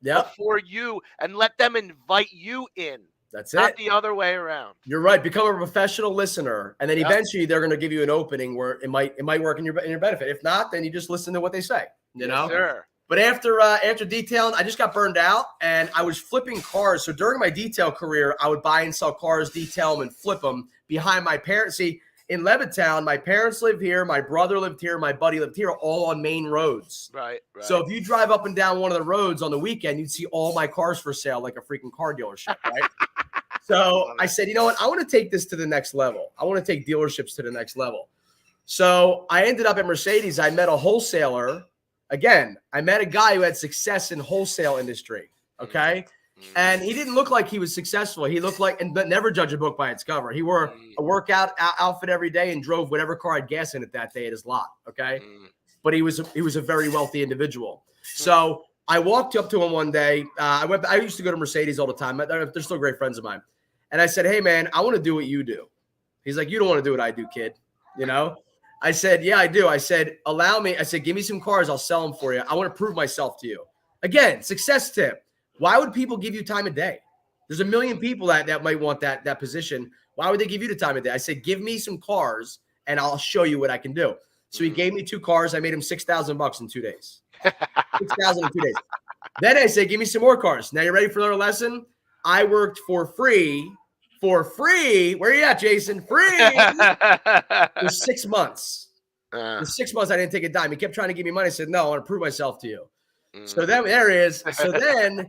before you, and let them invite you in. That's not it. the other way around. You're right. Become a professional listener, and then Yep. eventually they're going to give you an opening where it might work in your benefit. If not, then you just listen to what they say. You know. Sir. But after detailing, I just got burned out, and I was flipping cars. So during my detail career, I would buy and sell cars, detail them, and flip them behind my parents. See, in Levittown, my parents live here, my brother lived here, my buddy lived here, all on main roads. Right. So if you drive up and down one of the roads on the weekend, you'd see all my cars for sale, like a freaking car dealership, right? So I said, you know what? I want to take this to the next level. I want to take dealerships to the next level. So I ended up at Mercedes. I met a wholesaler. Again, I met a guy who had success in wholesale industry. Okay. And he didn't look like he was successful. He looked like, but never judge a book by its cover. He wore a workout outfit every day and drove whatever car had gas in it that day at his lot. Okay. But he was a very wealthy individual. So I walked up to him one day. I used to go to Mercedes all the time. They're still great friends of mine. And I said, hey, man, I want to do what you do. He's like, you don't want to do what I do, kid. You know? I said, yeah, I do. I said, allow me. I said, give me some cars. I'll sell them for you. I want to prove myself to you. Again, success tip. Why would people give you time of day? There's a million people that might want that position. Why would they give you the time of day? I said, give me some cars and I'll show you what I can do. So he gave me 2 cars. I made him $6,000 in 2 days. 6,000 in 2 days. Then I said, give me some more cars. Now you ready for another lesson? I worked for free. Where you at, Jason? Free for 6 months. For 6 months, I didn't take a dime. He kept trying to give me money. I said, no, I want to prove myself to you. So then there he is. So then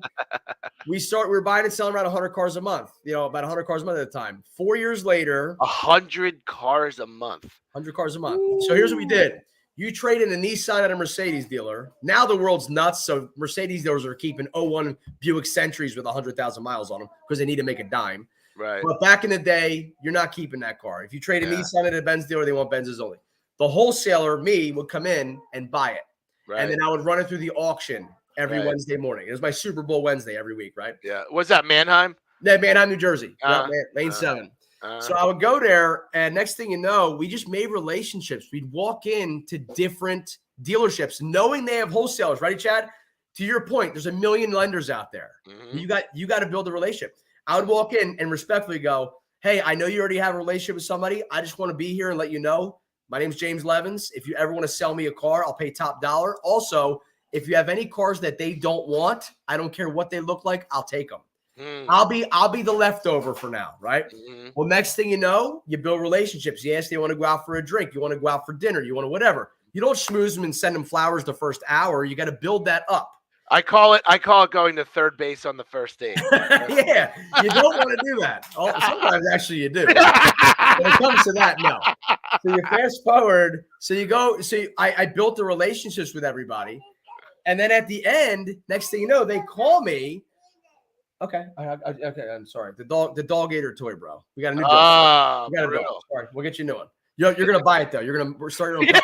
we were buying and selling around 100 cars a month, about 100 cars a month at a time. 4 years later, 100 cars a month. 100 cars a month. So here's what we did. You trade in a Nissan at a Mercedes dealer. Now the world's nuts. So Mercedes dealers are keeping 01 Buick Centuries with 100,000 miles on them because they need to make a dime. Right. But back in the day, you're not keeping that car. If you trade a Nissan at a Benz dealer, they want Benzes only. The wholesaler, me, would come in and buy it. Right. And then I would run it through the auction every Wednesday morning. It was my Super Bowl Wednesday every week, right? Yeah. Was that Mannheim? Yeah, Mannheim, New Jersey. Lane 7. So I would go there, and next thing you know, we just made relationships. We'd walk into different dealerships, knowing they have wholesalers, right, Chad? To your point, there's a million lenders out there. You got to build a relationship. I would walk in and respectfully go, hey, I know you already have a relationship with somebody. I just want to be here and let you know. My name's James Levins. If you ever want to sell me a car, I'll pay top dollar. Also, if you have any cars that they don't want, I don't care what they look like, I'll take them. I'll be the leftover for now, right? Well, next thing you know, you build relationships. Yes, they want to go out for a drink. You want to go out for dinner. You want to whatever. You don't schmooze them and send them flowers the first hour. You got to build that up. I call it going to third base on the first date. Yeah, you don't want to do that. Sometimes actually you do. When it comes to that, no. So you fast forward. So you go. So I built the relationships with everybody, and then at the end, next thing you know, they call me. Okay, okay. I'm sorry. The dog ate her toy, bro. We got a new dog. We got a dog. Sorry, we'll get you a new one. You're gonna buy it though. We're starting to.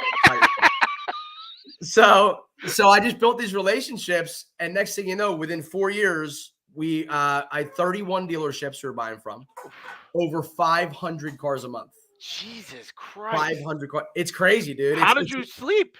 So I just built these relationships, and next thing you know, within 4 years, I had 31 dealerships we were buying from, over 500 cars a month. Jesus Christ! 500 cars. It's crazy, dude. How did you sleep?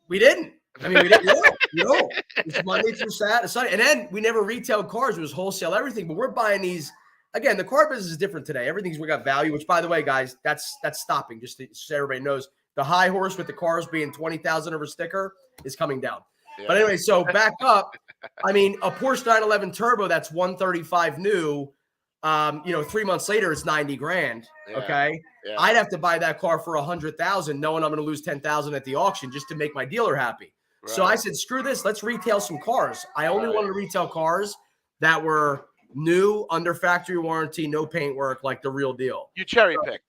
We didn't. I mean, we didn't. No. It's Monday through Sunday, and then we never retailed cars. It was wholesale everything. But we're buying these. Again, the car business is different today. We got value. Which, by the way, guys, that's stopping. Just so everybody knows. The high horse with the cars being 20,000 over sticker is coming down. Yeah. But anyway, so back up. I mean, a Porsche 911 Turbo that's 135 new. 3 months later it's 90 grand. Yeah. Okay, I'd have to buy that car for 100,000, knowing I'm going to lose 10,000 at the auction just to make my dealer happy. Right. So I said, screw this. Let's retail some cars. I only wanted to retail cars that were new, under factory warranty, no paint work, like the real deal. You cherry picked.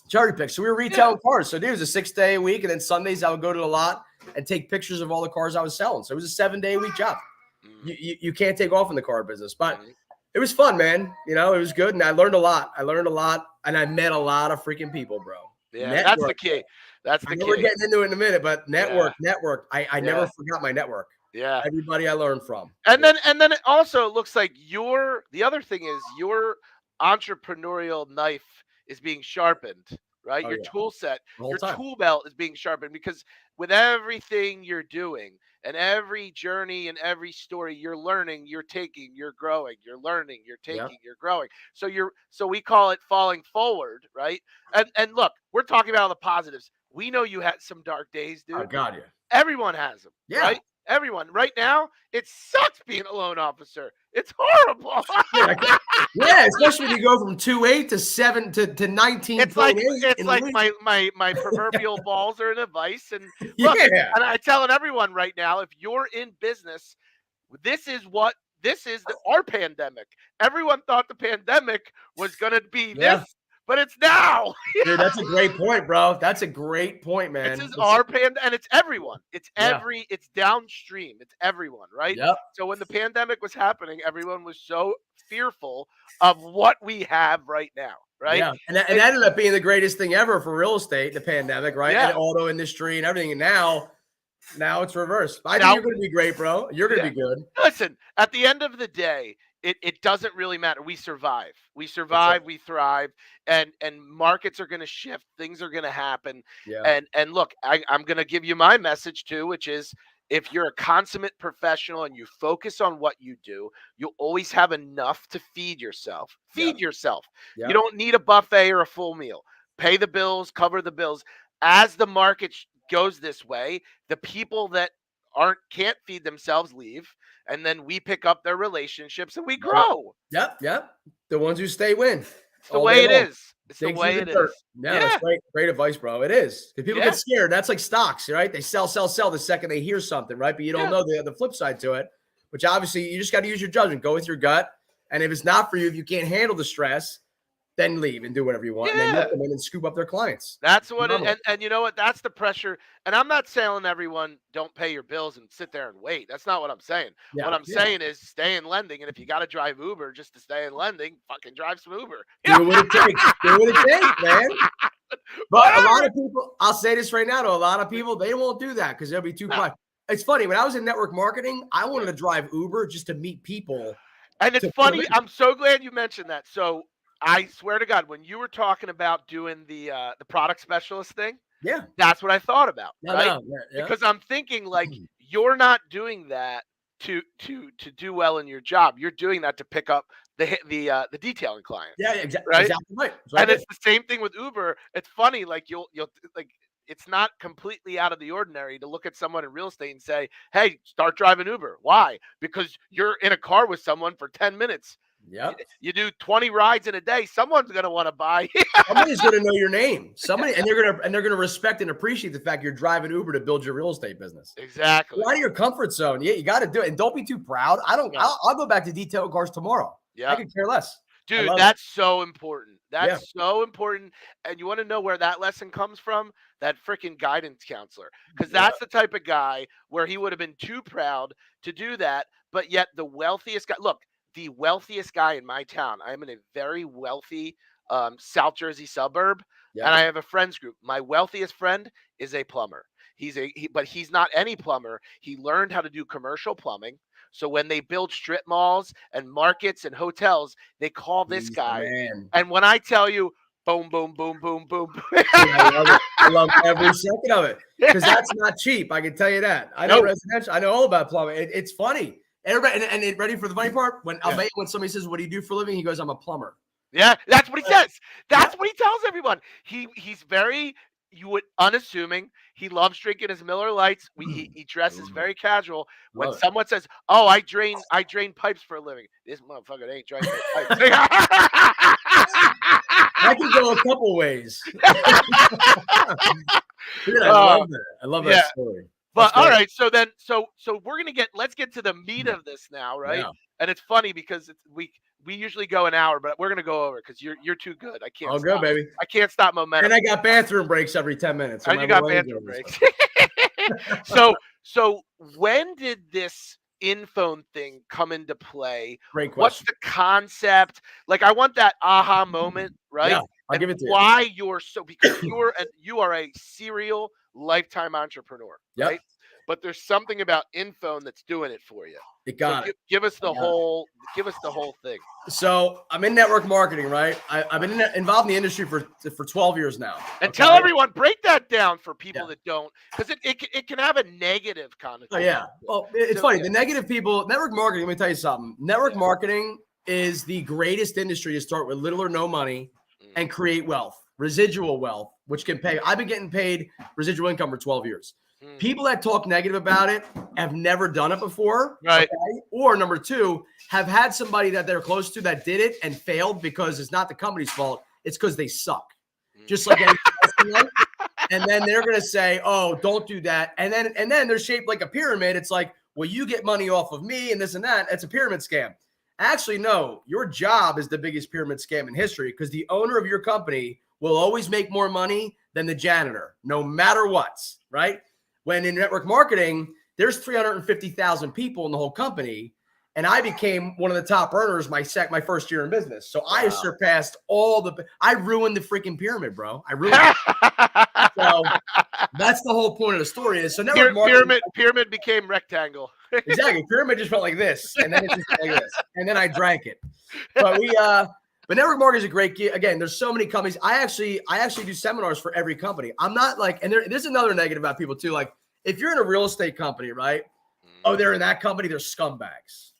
So we were retailing cars. So dude, it was a 6-day a week. And then Sundays I would go to the lot and take pictures of all the cars I was selling. So it was a 7-day a week job. You can't take off in the car business, but it was fun, man. It was good. And I learned a lot. And I met a lot of freaking people, bro. Yeah, that's the key. We're getting into it in a minute, but network. I never forgot my network. Yeah. Everybody I learned from. And then it also looks like the other thing is your entrepreneurial knife is being sharpened, right? Oh Your yeah, tool set, the whole your time. tool belt is being sharpened because with everything you're doing and every journey and every story, you're learning, you're taking, you're growing, you're learning, you're Yeah. taking, you're growing. So we call it falling forward, right? And look, we're talking about all the positives. We know you had some dark days, Oh dude. God, yeah. Everyone has them, Yeah. right? Everyone. Right now, it sucks being a loan officer. It's horrible. Yeah, yeah, especially when you go from 2.8 to 7 to 19.8 It's in a like week. my proverbial balls are in a vice. And look, Yeah. and I'm telling everyone right now, if you're in business, this is what this is our pandemic. Everyone thought the pandemic was gonna be Yeah. this, but it's now. Dude, that's a great point, bro. That's a great point, This man. is our and it's everyone. Yeah. It's downstream. It's everyone, right? Yep. So when the pandemic was happening, everyone was so fearful of what we have right now, right? Yeah. And that It, ended up being the greatest thing ever for real estate, the pandemic, right? And yeah. the auto industry and everything. And now it's reversed. I think Now, you're going to be great, bro. You're going to yeah. be good. Listen, at the end of the day, it doesn't really matter. We survive. We That's it. survive, we thrive, and markets are gonna shift, things are gonna happen. Yeah. And look, I'm gonna give you my message too, which is if you're a consummate professional and you focus on what you do, you'll always have enough to feed yourself. Yep. Feed yourself. You Yep. don't need a buffet or a full meal. Pay the bills, cover the bills. As the market goes this way, the people that can't feed themselves leave, and then we pick up their relationships and we Love it. grow. Yep. Yep. The ones who stay win It's the all day way it long. is. It's the Dig through way the it dirt. is. No, that's Yeah. great. Great advice, bro. It is. If people Yeah. get scared, that's like stocks, right? They sell the second they hear something, right? But you don't Yeah. know the flip side to it, which obviously you just got to use your judgment. Go with your gut. And if it's not for you, if you can't handle the stress, then leave and do whatever you want. And then you'll Yeah. come in and scoop up their clients. That's what it Phenomenal. and you know what? That's the pressure. And I'm not telling everyone don't pay your bills and sit there and wait. That's not what I'm saying. Yeah. What I'm Yeah. saying is stay in lending. And if you got to drive Uber just to stay in lending, fucking drive some Uber. Do what it takes. Do what it takes, man. But a lot of people, I'll say this right now to a lot of people, they won't do that because they'll be too quiet. It's funny. When I was in network marketing, I wanted to drive Uber just to meet people. And it's To put 'em funny. in. I'm so glad you mentioned that. So I swear to God, when you were talking about doing the product specialist thing, Yeah. that's what I thought about, No, right? no. Yeah. Because I'm thinking like you're not doing that to do well in your job. You're doing that to pick up the detailing clients, Yeah, right? exactly right. That's what I And did. it's the same thing with Uber. It's funny, like you'll like it's not completely out of the ordinary to look at someone in real estate and say, "Hey, start driving Uber." Why? Because you're in a car with someone for 10 minutes. Yep. You do 20 rides in a day. Someone's gonna want to buy. Somebody's gonna know your name. Somebody, and they're gonna respect and appreciate the fact you're driving Uber to build your real estate business. Exactly. Get out of your comfort zone. Yeah, you got to do it, and don't be too proud. I don't. No. I'll go back to detail cars tomorrow. Yeah. I could care less. Dude, that's so important. That's Yeah. so important. And you want to know where that lesson comes from? That freaking guidance counselor. Because that's the type of guy where he would have been too proud to do that. But yet, the wealthiest guy, look, the wealthiest guy in my town, I'm in a very wealthy South Jersey suburb, Yeah. and I have a friends group. My wealthiest friend is a plumber. But he's not any plumber. He learned how to do commercial plumbing. So when they build strip malls and markets and hotels, they call this He's the guy. man. And when I tell you, boom, boom, boom, boom, boom, Dude, I love it. I love every second of it because that's not cheap. I can tell you that. I know residential. I know all about plumbing. It's funny. Everybody, and ready for the funny part? When when somebody says, "What do you do for a living?" He goes, "I'm a plumber." Yeah, that's what he says. That's what he tells everyone. He's very unassuming. He loves drinking his Miller Lights. He dresses very casual. When someone says, "Oh, I drain pipes for a living," this motherfucker ain't draining pipes. I can go a couple ways. I love that. I love that story. But all right, so we're let's get to the meat of this now, right? Yeah. And it's funny because we usually go an hour, but we're gonna go over because you're too good. I can't. All good, baby. I can't stop momentum. And I got bathroom breaks every 10 minutes. And you got bathroom breaks. So when did this InPhone thing come into play? Great question. What's the concept? Like, I want that aha moment, right? Yeah, I'll give it to you. Why you're so because you are a serial lifetime entrepreneur, Yep. right? but there's something about InPhone that's doing it for you. It got it. Give us the got it. whole thing. So I'm in network marketing, right? I've been involved in the industry for 12 years now. And tell everyone, break that down for people that don't, because it can have a negative connotation. Oh, yeah. Well, it's funny. The negative people, network marketing, let me tell you something. Network marketing is the greatest industry to start with little or no money and create wealth, residual wealth, which can pay. I've been getting paid residual income for 12 years. People that talk negative about it have never done it before. Right. Okay? Or number two, have had somebody that they're close to that did it and failed because it's not the company's fault. It's because they suck. Just like anything else in life. And then they're going to say, oh, don't do that. And then they're shaped like a pyramid. It's like, well, you get money off of me and this and that. It's a pyramid scam. Actually, no, your job is the biggest pyramid scam in history because the owner of your company will always make more money than the janitor, no matter what, right? When in network marketing, there's 350,000 people in the whole company, and I became one of the top earners my first year in business. So I surpassed I ruined the freaking pyramid, bro. I ruined it. So that's the whole point of the story is so network marketing. Pyramid became rectangle. Exactly. Pyramid just felt like this, and then it just felt like this, and then I drank it. But but network marketing is a great key. Again, there's so many companies. I actually do seminars for every company. I'm not like, and there's another negative about people too. Like if you're in a real estate company, right? Oh, they're in that company. They're scumbags.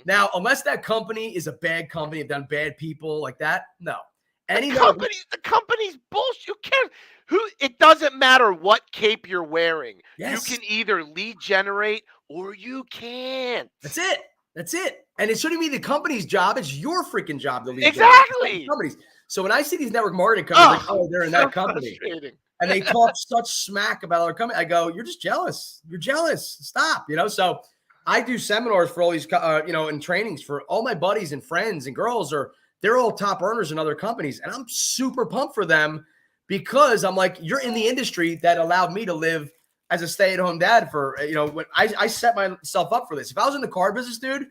Now, unless that company is a bad company, have done bad people like that, no. The company's bullshit. You can't. It doesn't matter what cape you're wearing. Yes. You can either lead generate or you can't. That's it. And it shouldn't be the company's job. It's your freaking job to lead exactly companies. So when I see these network marketing companies, like, oh, they're in that company, and they talk such smack about other companies, I go, you're just jealous. You're jealous. Stop. So I do seminars for all these, and trainings for all my buddies and friends and girls they're all top earners in other companies. And I'm super pumped for them because I'm like, you're in the industry that allowed me to live as a stay-at-home dad for, when I set myself up for this. If I was in the car business, dude,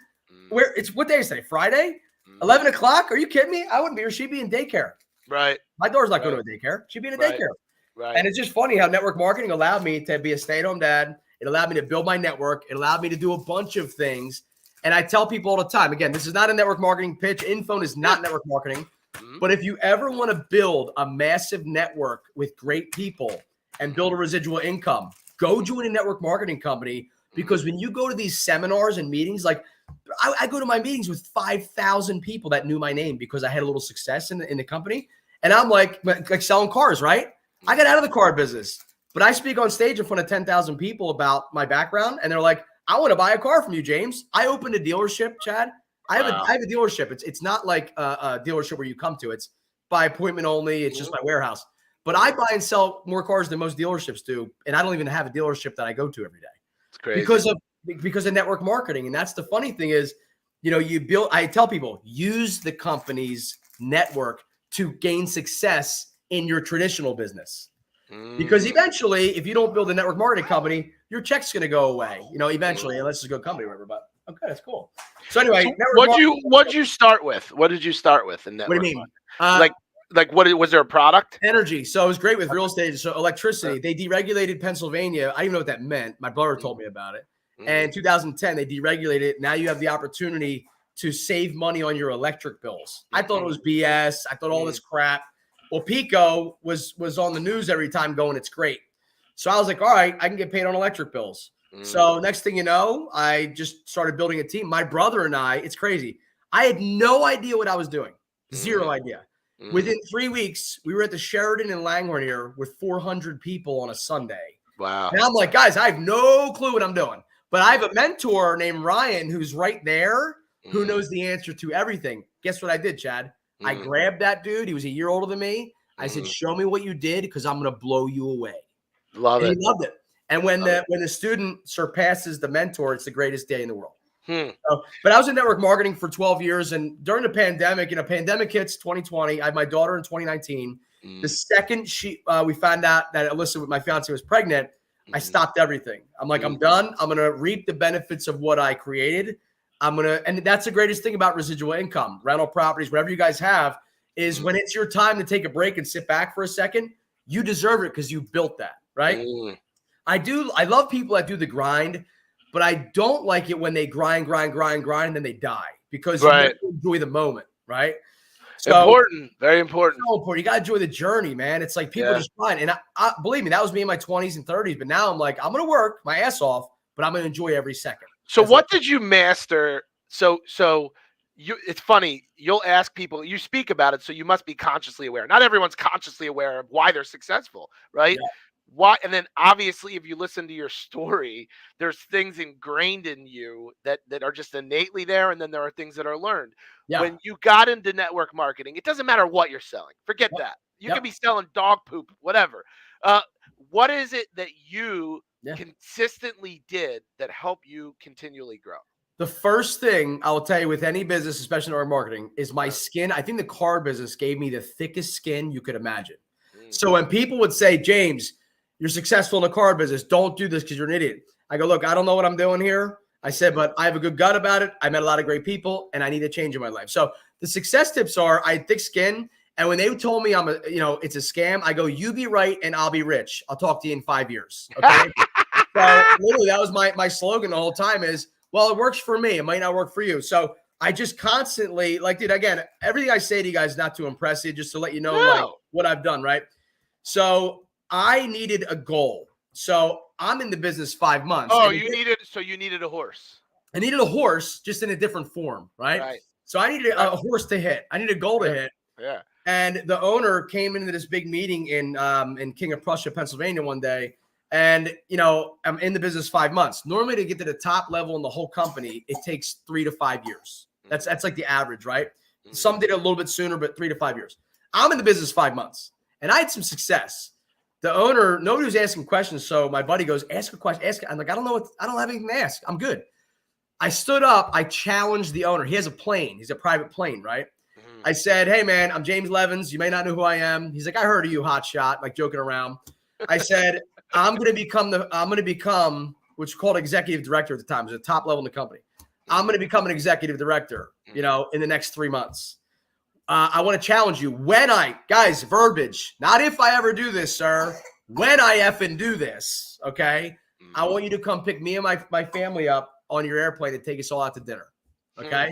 what day is today? Friday? 11 o'clock? Are you kidding me? I wouldn't be here. She'd be in daycare. Right. My daughter's not going to a daycare. She'd be in a daycare. Right. And it's just funny how network marketing allowed me to be a stay-at-home dad. It allowed me to build my network. It allowed me to do a bunch of things. And I tell people all the time, again, this is not a network marketing pitch. InPhone is not network marketing. But if you ever want to build a massive network with great people and build a residual income, go join a network marketing company. Because when you go to these seminars and meetings, like I go to my meetings with 5,000 people that knew my name because I had a little success in the company. And I'm like selling cars, right? I got out of the car business. But I speak on stage in front of 10,000 people about my background. And they're like, I want to buy a car from you, James. I opened a dealership, Chad. I have a dealership. It's not like a dealership where you come to. It's by appointment only. It's just my warehouse. But I buy and sell more cars than most dealerships do. And I don't even have a dealership that I go to every day. It's crazy. Because of network marketing. And that's the funny thing is, I tell people, use the company's network to gain success in your traditional business. Because eventually, if you don't build a network marketing company, your check's going to go away. Eventually, unless it's a good company, whatever. But okay, that's cool. So anyway, what'd you start with? What did you start with in network? What do you mean? Like what was there a product? Energy. So it was great with real estate. So electricity. They deregulated Pennsylvania. I didn't even know what that meant. My brother told me about it. And in 2010, they deregulated it. Now you have the opportunity to save money on your electric bills. I thought it was BS. I thought all this crap. Well, Pico was on the news every time going, it's great. So I was like, all right, I can get paid on electric bills. So next thing you know, I just started building a team. My brother and I, it's crazy. I had no idea what I was doing. Zero idea. Within 3 weeks, we were at the Sheraton in Langhorne here with 400 people on a Sunday. Wow. And I'm like, guys, I have no clue what I'm doing. But I have a mentor named Ryan who's right there who knows the answer to everything. Guess what I did, Chad? I grabbed that dude. He was a year older than me. I said, show me what you did because I'm going to blow you away. Love it. He loved it. And when the student surpasses the mentor, it's the greatest day in the world. So, but I was in network marketing for 12 years. And during the pandemic, pandemic hits 2020. I had my daughter in 2019. The second we found out that Alyssa, my fiance, was pregnant, I stopped everything. I'm like, I'm done. I'm going to reap the benefits of what I created. And that's the greatest thing about residual income, rental properties, whatever you guys have, is when it's your time to take a break and sit back for a second, you deserve it because you built that, right? I love people that do the grind, but I don't like it when they grind, and then they die because you never enjoy the moment, right? So Important, very important. so important. You got to enjoy the journey, man. It's like people just grind. And I believe me, that was me in my 20s and 30s. But now I'm like, I'm going to work my ass off, but I'm going to enjoy every second. So what did you master? So it's funny. You'll ask people, you speak about it, so you must be consciously aware. Not everyone's consciously aware of why they're successful, right? Yeah. Why? And then obviously, if you listen to your story, there's things ingrained in you that are just innately there, and then there are things that are learned. Yeah. When you got into network marketing, it doesn't matter what you're selling. Forget that. You could be selling dog poop, whatever. What is it that you consistently did that helped you continually grow? The first thing I will tell you with any business, especially in our marketing, is my skin. I think the car business gave me the thickest skin you could imagine. So when people would say, James, you're successful in the car business, don't do this because you're an idiot. I go, look, I don't know what I'm doing here. I said, but I have a good gut about it. I met a lot of great people and I need a change in my life. So the success tips are I had thick skin. And when they told me it's a scam, I go, you be right and I'll be rich. I'll talk to you in 5 years. Okay. So literally that was my slogan the whole time is, well, it works for me. It might not work for you. So I just constantly dude, again, everything I say to you guys is not too impressive, just to let you know what I've done. Right. So I needed a goal. So I'm in the business 5 months. Oh, you needed a horse. I needed a horse just in a different form. Right. So I needed a horse to hit. I needed a goal to hit. Yeah. And the owner came into this big meeting in King of Prussia, Pennsylvania one day. And, I'm in the business 5 months. Normally to get to the top level in the whole company, it takes 3 to 5 years. That's like the average, right? Some did it a little bit sooner, but 3 to 5 years. I'm in the business 5 months and I had some success. The owner, nobody was asking questions. So my buddy goes, ask a question. I'm like, I don't know I don't have anything to ask. I'm good. I stood up. I challenged the owner. He has a plane. He's a private plane, right? I said, hey, man, I'm James Levins. You may not know who I am. He's like, I heard of you, hot shot, like joking around. I said, I'm going to become, which is called executive director at the time. It was a top level in the company. I'm going to become an executive director, in the next 3 months. I want to challenge you guys, verbiage, not if I ever do this, sir, when I effing do this. Okay. I want you to come pick me and my family up on your airplane and take us all out to dinner. Okay.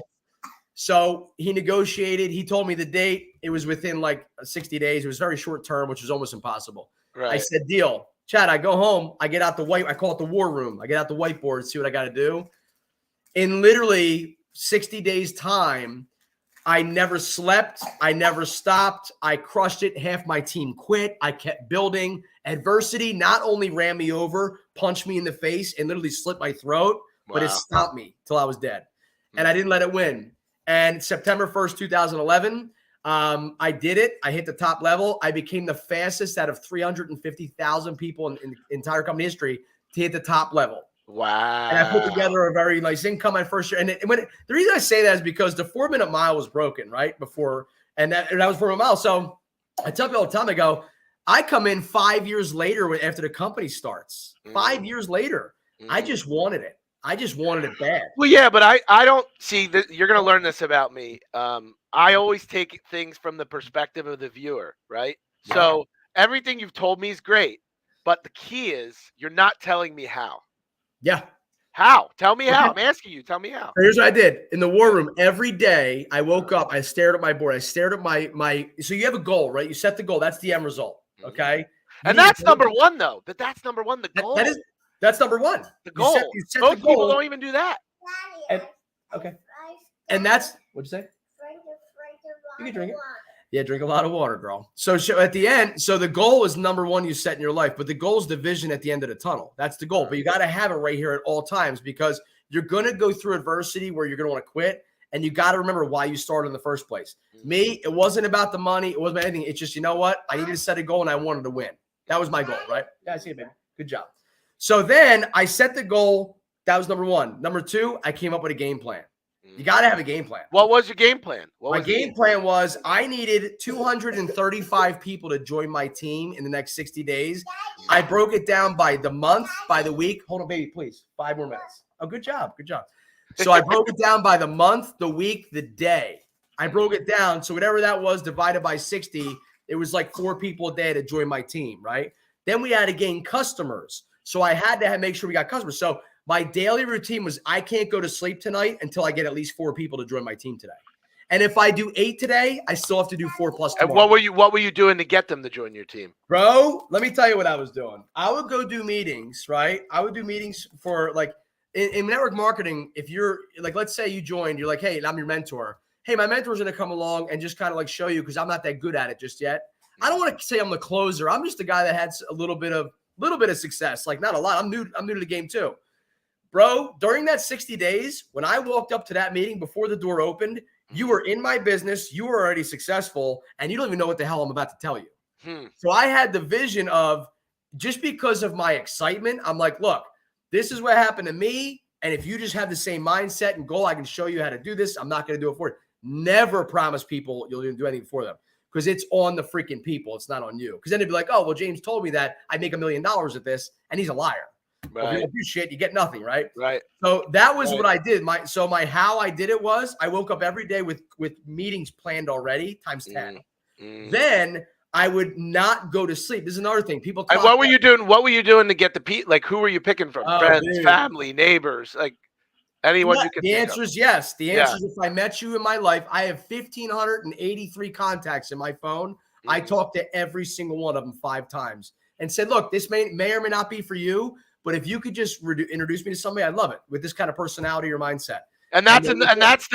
So he negotiated. He told me the date. It was within 60 days. It was very short term, which was almost impossible. Right. I said, deal. Chad, I go home. I get out I call it the war room. I get out the whiteboard, see what I got to do. In literally 60 days time, I never slept. I never stopped. I crushed it. Half my team quit. I kept building. Adversity not only ran me over, punched me in the face, and literally slit my throat, but it stopped me till I was dead. And I didn't let it win. And September 1st, 2011, I did it. I hit the top level. I became the fastest out of 350,000 people in entire company history to hit the top level. Wow. And I put together a very nice income my first year. And the reason I say that is because the 4-minute mile was broken right before. And that was 4-minute mile. So I tell people all the time, I go, I come in 5 years later after the company starts. 5 years later, I just wanted it. I just wanted it bad. Well, yeah, but I don't see that. You're going to learn this about me. I always take things from the perspective of the viewer, right? Yeah. So everything you've told me is great, but the key is you're not telling me how. Yeah. How? Tell me how. I'm asking you. Tell me how. Here's what I did in the war room. Every day I woke up, I stared at my board. I stared at my. So you have a goal, right? You set the goal. That's the end result. Okay. And that's number one, though. That's number one. The goal. That's number one. The goal. You set Most people don't even do that. Okay. And that's what'd you say? You can drink it. Yeah, drink a lot of water, girl. So at the end, so the goal is number one you set in your life, but the goal is the vision at the end of the tunnel. That's the goal. But you got to have it right here at all times because you're going to go through adversity where you're going to want to quit. And you got to remember why you started in the first place. Me, it wasn't about the money. It wasn't about anything. It's just, you know what? I needed to set a goal and I wanted to win. That was my goal, right? Yeah, I see it, baby. Good job. So then I set the goal. That was number one. Number two, I came up with a game plan. You got to have a game plan. What was your game plan? My game plan was I needed 235 people to join my team in the next 60 days. I broke it down by the month, by the week. Hold on, baby, please. 5 more minutes. Oh, good job. Good job. So I broke it down by the month, the week, the day. I broke it down. So whatever that was divided by 60, it was like 4 people a day to join my team, right? Then we had to gain customers. So I had to make sure we got customers. So my daily routine was I can't go to sleep tonight until I get at least 4 people to join my team today. And if I do 8 today, I still have to do 4+ tomorrow. And what were you doing to get them to join your team? Bro, let me tell you what I was doing. I would go do meetings, right? I would do meetings for like in network marketing. If you're like, let's say you joined, you're like, hey, I'm your mentor. Hey, my mentor's going to come along and just kind of like show you because I'm not that good at it just yet. I don't want to say I'm the closer. I'm just a guy that had a little bit of success, like not a lot. I'm new to the game too. Bro, during that 60 days, when I walked up to that meeting before the door opened, you were in my business, you were already successful, and you don't even know what the hell I'm about to tell you. So I had the vision of just because of my excitement, I'm like, look, this is what happened to me. And if you just have the same mindset and goal, I can show you how to do this. I'm not going to do it for you. Never promise people you'll do anything for them because it's on the freaking people. It's not on you. Because then they'd be like, oh, well, James told me that I make $1 million at this, and he's a liar. Right. Well, if you don't do shit, you get nothing, right? Right. So that was what I did. My how I did it was I woke up every day with meetings planned already times 10. Then I would not go to sleep. This is another thing. People talk what were you doing? What were you doing to get the people? Like, who were you picking from? Friends, dude. family, neighbors, like anyone you could. The answer is yes. The answer is if I met you in my life, I have 1,583 contacts in my phone. I talked to every single one of them 5 times and said, look, this may or may not be for you, but if you could just introduce me to somebody, I'd love it with this kind of personality or mindset. And that's the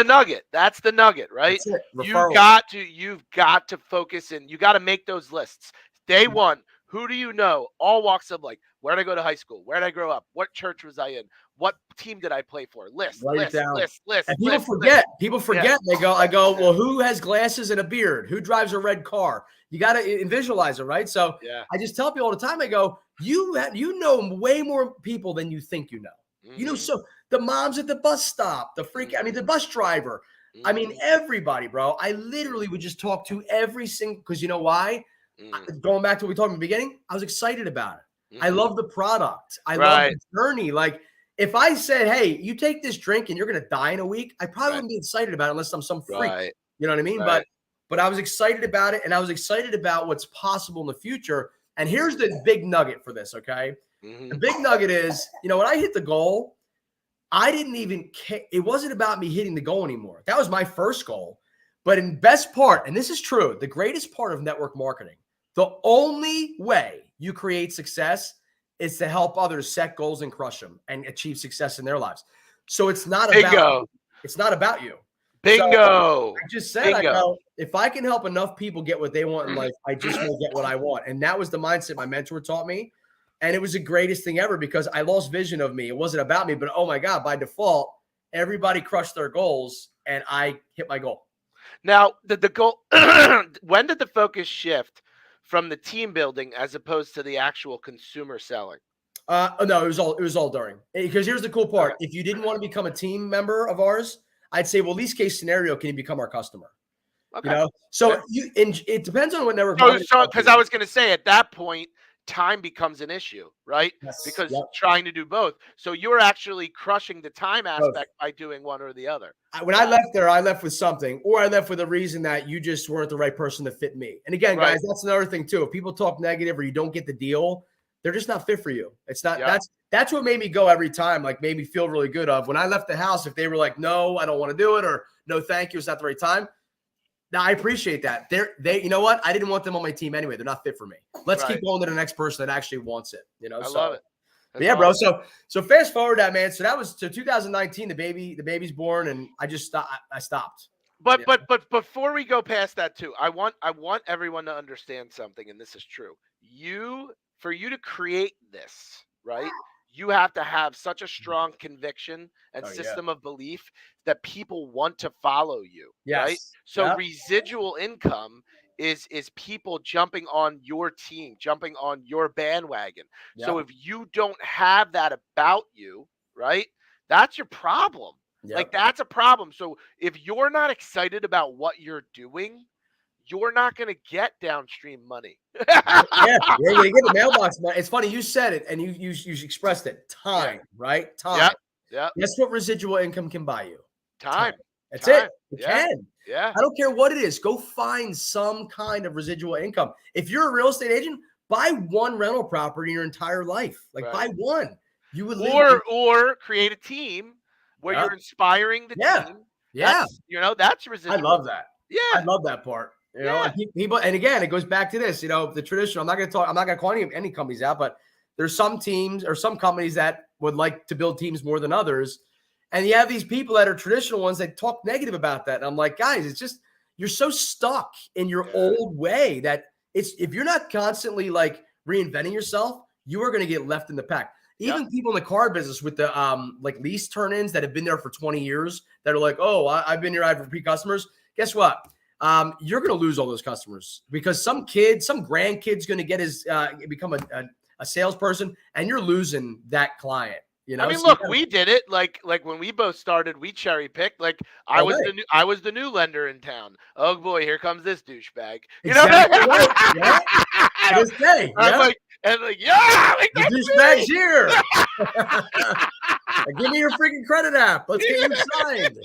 nugget. That's the nugget, right? You've got to focus in. You got to make those lists. Day one, who do you know? All walks of life. Where did I go to high school? Where did I grow up? What church was I in? What team did I play for? List. And people forget. People forget. Yeah. I go, well, who has glasses and a beard? Who drives a red car? You got to visualize it, right? So I just tell people all the time, I go, you know way more people than you think you know. You know, so the moms at the bus stop, the bus driver. I mean, everybody, bro. I literally would just talk to every single, because you know why? Going back to what we talked in the beginning, I was excited about it. I love the product. I love the journey. Like, if I said, hey, you take this drink and you're going to die in a week, I probably wouldn't be excited about it unless I'm some freak. You know what I mean? But I was excited about it, and I was excited about what's possible in the future. And here's the big nugget for this, okay? The big nugget is, you know, when I hit the goal, I didn't even care. It wasn't about me hitting the goal anymore. That was my first goal. But in best part, and this is true, the greatest part of network marketing, the only way you create success is to help others set goals and crush them and achieve success in their lives. So it's not about it's not about you. Bingo. So I just said, I go, if I can help enough people get what they want in life, I just will get what I want. And that was the mindset my mentor taught me. And it was the greatest thing ever because I lost vision of me. It wasn't about me, but oh my God, by default, everybody crushed their goals and I hit my goal. Now, the goal, when did the focus shift from the team building as opposed to the actual consumer selling? No, it was all during. Because here's the cool part. If you didn't want to become a team member of ours, I'd say, well, least case scenario, can you become our customer? Okay. You know, so it depends on what network. So, because I was going to say at that point, time becomes an issue, right? Yes. Because trying to do both. So you're actually crushing the time aspect by doing one or the other. When I left there, I left with something, or I left with a reason that you just weren't the right person to fit me. And again, guys, that's another thing too. If people talk negative or you don't get the deal, they're just not fit for you. It's not. That's what made me go every time. Like, made me feel really good. When I left the house, if they were like, no, I don't want to do it, or no, thank you, it's not the right time. Now I appreciate that. They, you know what? I didn't want them on my team anyway. They're not fit for me. Let's keep going to the next person that actually wants it. You know, I love it. Yeah, bro. So fast forward that, man. So that was 2019. The baby's born, and I just stopped. I stopped. But before we go past that too, I want everyone to understand something, and this is true. For you to create this, right? You have to have such a strong conviction and system of belief that people want to follow you, right? So residual income is people jumping on your team, jumping on your bandwagon. So if you don't have that about you, right, that's your problem. Like, that's a problem. So if you're not excited about what you're doing, you're not going to get downstream money. You're going to get the mailbox money. It's funny. You said it and you expressed it. Time, right? Time. Yeah. Guess what residual income can buy you? Time. That's it. It can. Yeah. I don't care what it is. Go find some kind of residual income. If you're a real estate agent, buy one rental property in your entire life. Like buy one. You would live. Or create a team where Yeah. you're inspiring the Yeah. team. Yeah. That's I residual. love that. I Yeah. love that part. Yeah. And people, and again, it goes back to this, the traditional. I'm not going to call any companies out, but there's some teams or some companies that would like to build teams more than others. And you have these people that are traditional ones that talk negative about that. And I'm like, guys, it's just, you're so stuck in your old way that if you're not constantly like reinventing yourself, you are going to get left in the pack. Even people in the car business with the like lease turn-ins that have been there for 20 years that are like, oh, I've been here, I have repeat customers. Guess what? You're going to lose all those customers because some grandkid's going to get become a salesperson, and you're losing that client. I mean, So look, we did it. Like when we both started, we cherry picked. Like I was the new lender in town. Oh boy, here comes this douchebag. Exactly right. Yeah. I'm like, the douchebag's here. Give me your freaking credit app. Let's get you signed.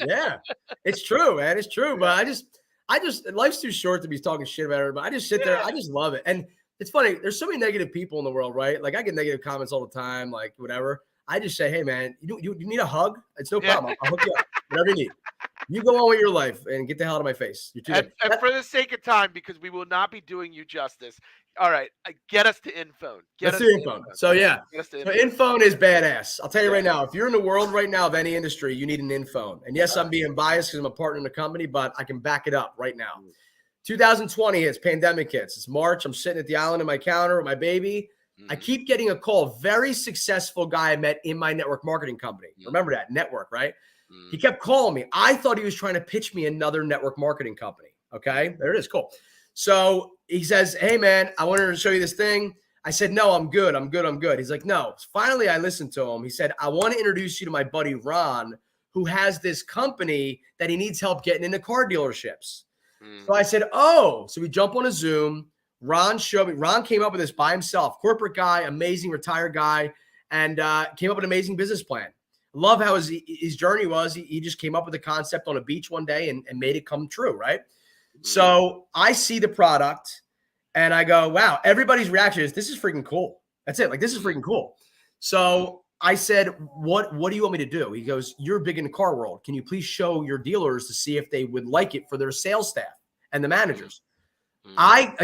Yeah, it's true, man. It's true. But I just life's too short to be talking shit about everybody. I just sit there. I just love it. And it's funny. There's so many negative people in the world, right? Like I get negative comments all the time, like whatever. I just say, hey, man, you need a hug? It's no problem. I'll hook you up. Whatever you need. You go on with your life and get the hell out of my face. You're too and for the sake of time, because we will not be doing you justice. All right, get us to InPhone. Let's do InPhone. So yeah, InPhone is badass. I'll tell you right now, if you're in the world right now of any industry, you need an InPhone. And yes, I'm being biased because I'm a partner in the company, but I can back it up right now. 2020 hits, pandemic hits. It's March. I'm sitting at the island of my counter with my baby. I keep getting a call. Very successful guy I met in my network marketing company. Remember that network, right? He kept calling me. I thought he was trying to pitch me another network marketing company. Okay, there it is. Cool. So he says, hey, man, I wanted to show you this thing. I said, no, I'm good. I'm good. He's like, no. Finally, I listened to him. He said, I want to introduce you to my buddy, Ron, who has this company that he needs help getting into car dealerships. So I said, oh, so we jump on a Zoom. Ron showed me. Ron came up with this by himself. Corporate guy, amazing retired guy, and came up with an amazing business plan. Love how his journey was. He just came up with a concept on a beach one day and made it come true, right? So I see the product and I go, wow, everybody's reaction is, this is freaking cool. That's it. Like, this is freaking cool. So I said, what do you want me to do? He goes, you're big in the car world. Can you please show your dealers to see if they would like it for their sales staff and the managers? I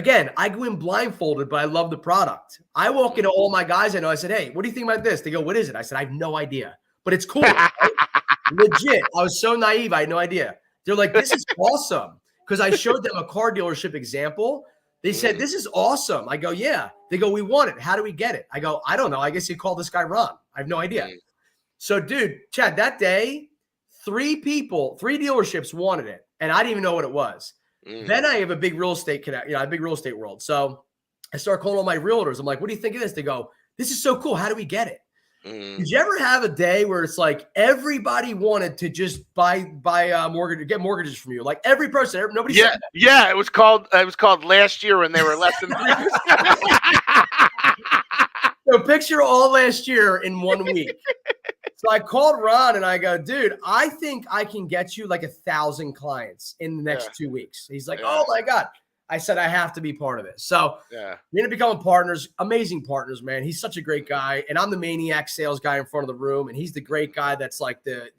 go in blindfolded, but I love the product. I walk into all my guys I know. I said, hey, what do you think about this? They go, what is it? I said, I have no idea, but it's cool. Right? Legit. I was so naive. I had no idea. They're like, this is awesome. Because I showed them a car dealership example. They said, this is awesome. I go, yeah. They go, we want it. How do we get it? I go, I don't know. I guess you call this guy Ron. I have no idea. So, dude, Chad, that day, 3 dealerships wanted it. And I didn't even know what it was. Then I have a big real estate a big real estate world. So I start calling all my realtors. I'm like, what do you think of this? They go, this is so cool. How do we get it? Did you ever have a day where it's like everybody wanted to just buy mortgage, get mortgages from you? Like every person, nobody said that. Yeah, it was called last year when they were less than 3%. So picture all last year in 1 week. So I called Ron and I go, dude, I think I can get you like 1,000 clients in the next 2 weeks. He's like, oh my God. I said, I have to be part of this. So we're going to become partners, amazing partners, man. He's such a great guy. And I'm the maniac sales guy in front of the room. And he's the great guy that's like the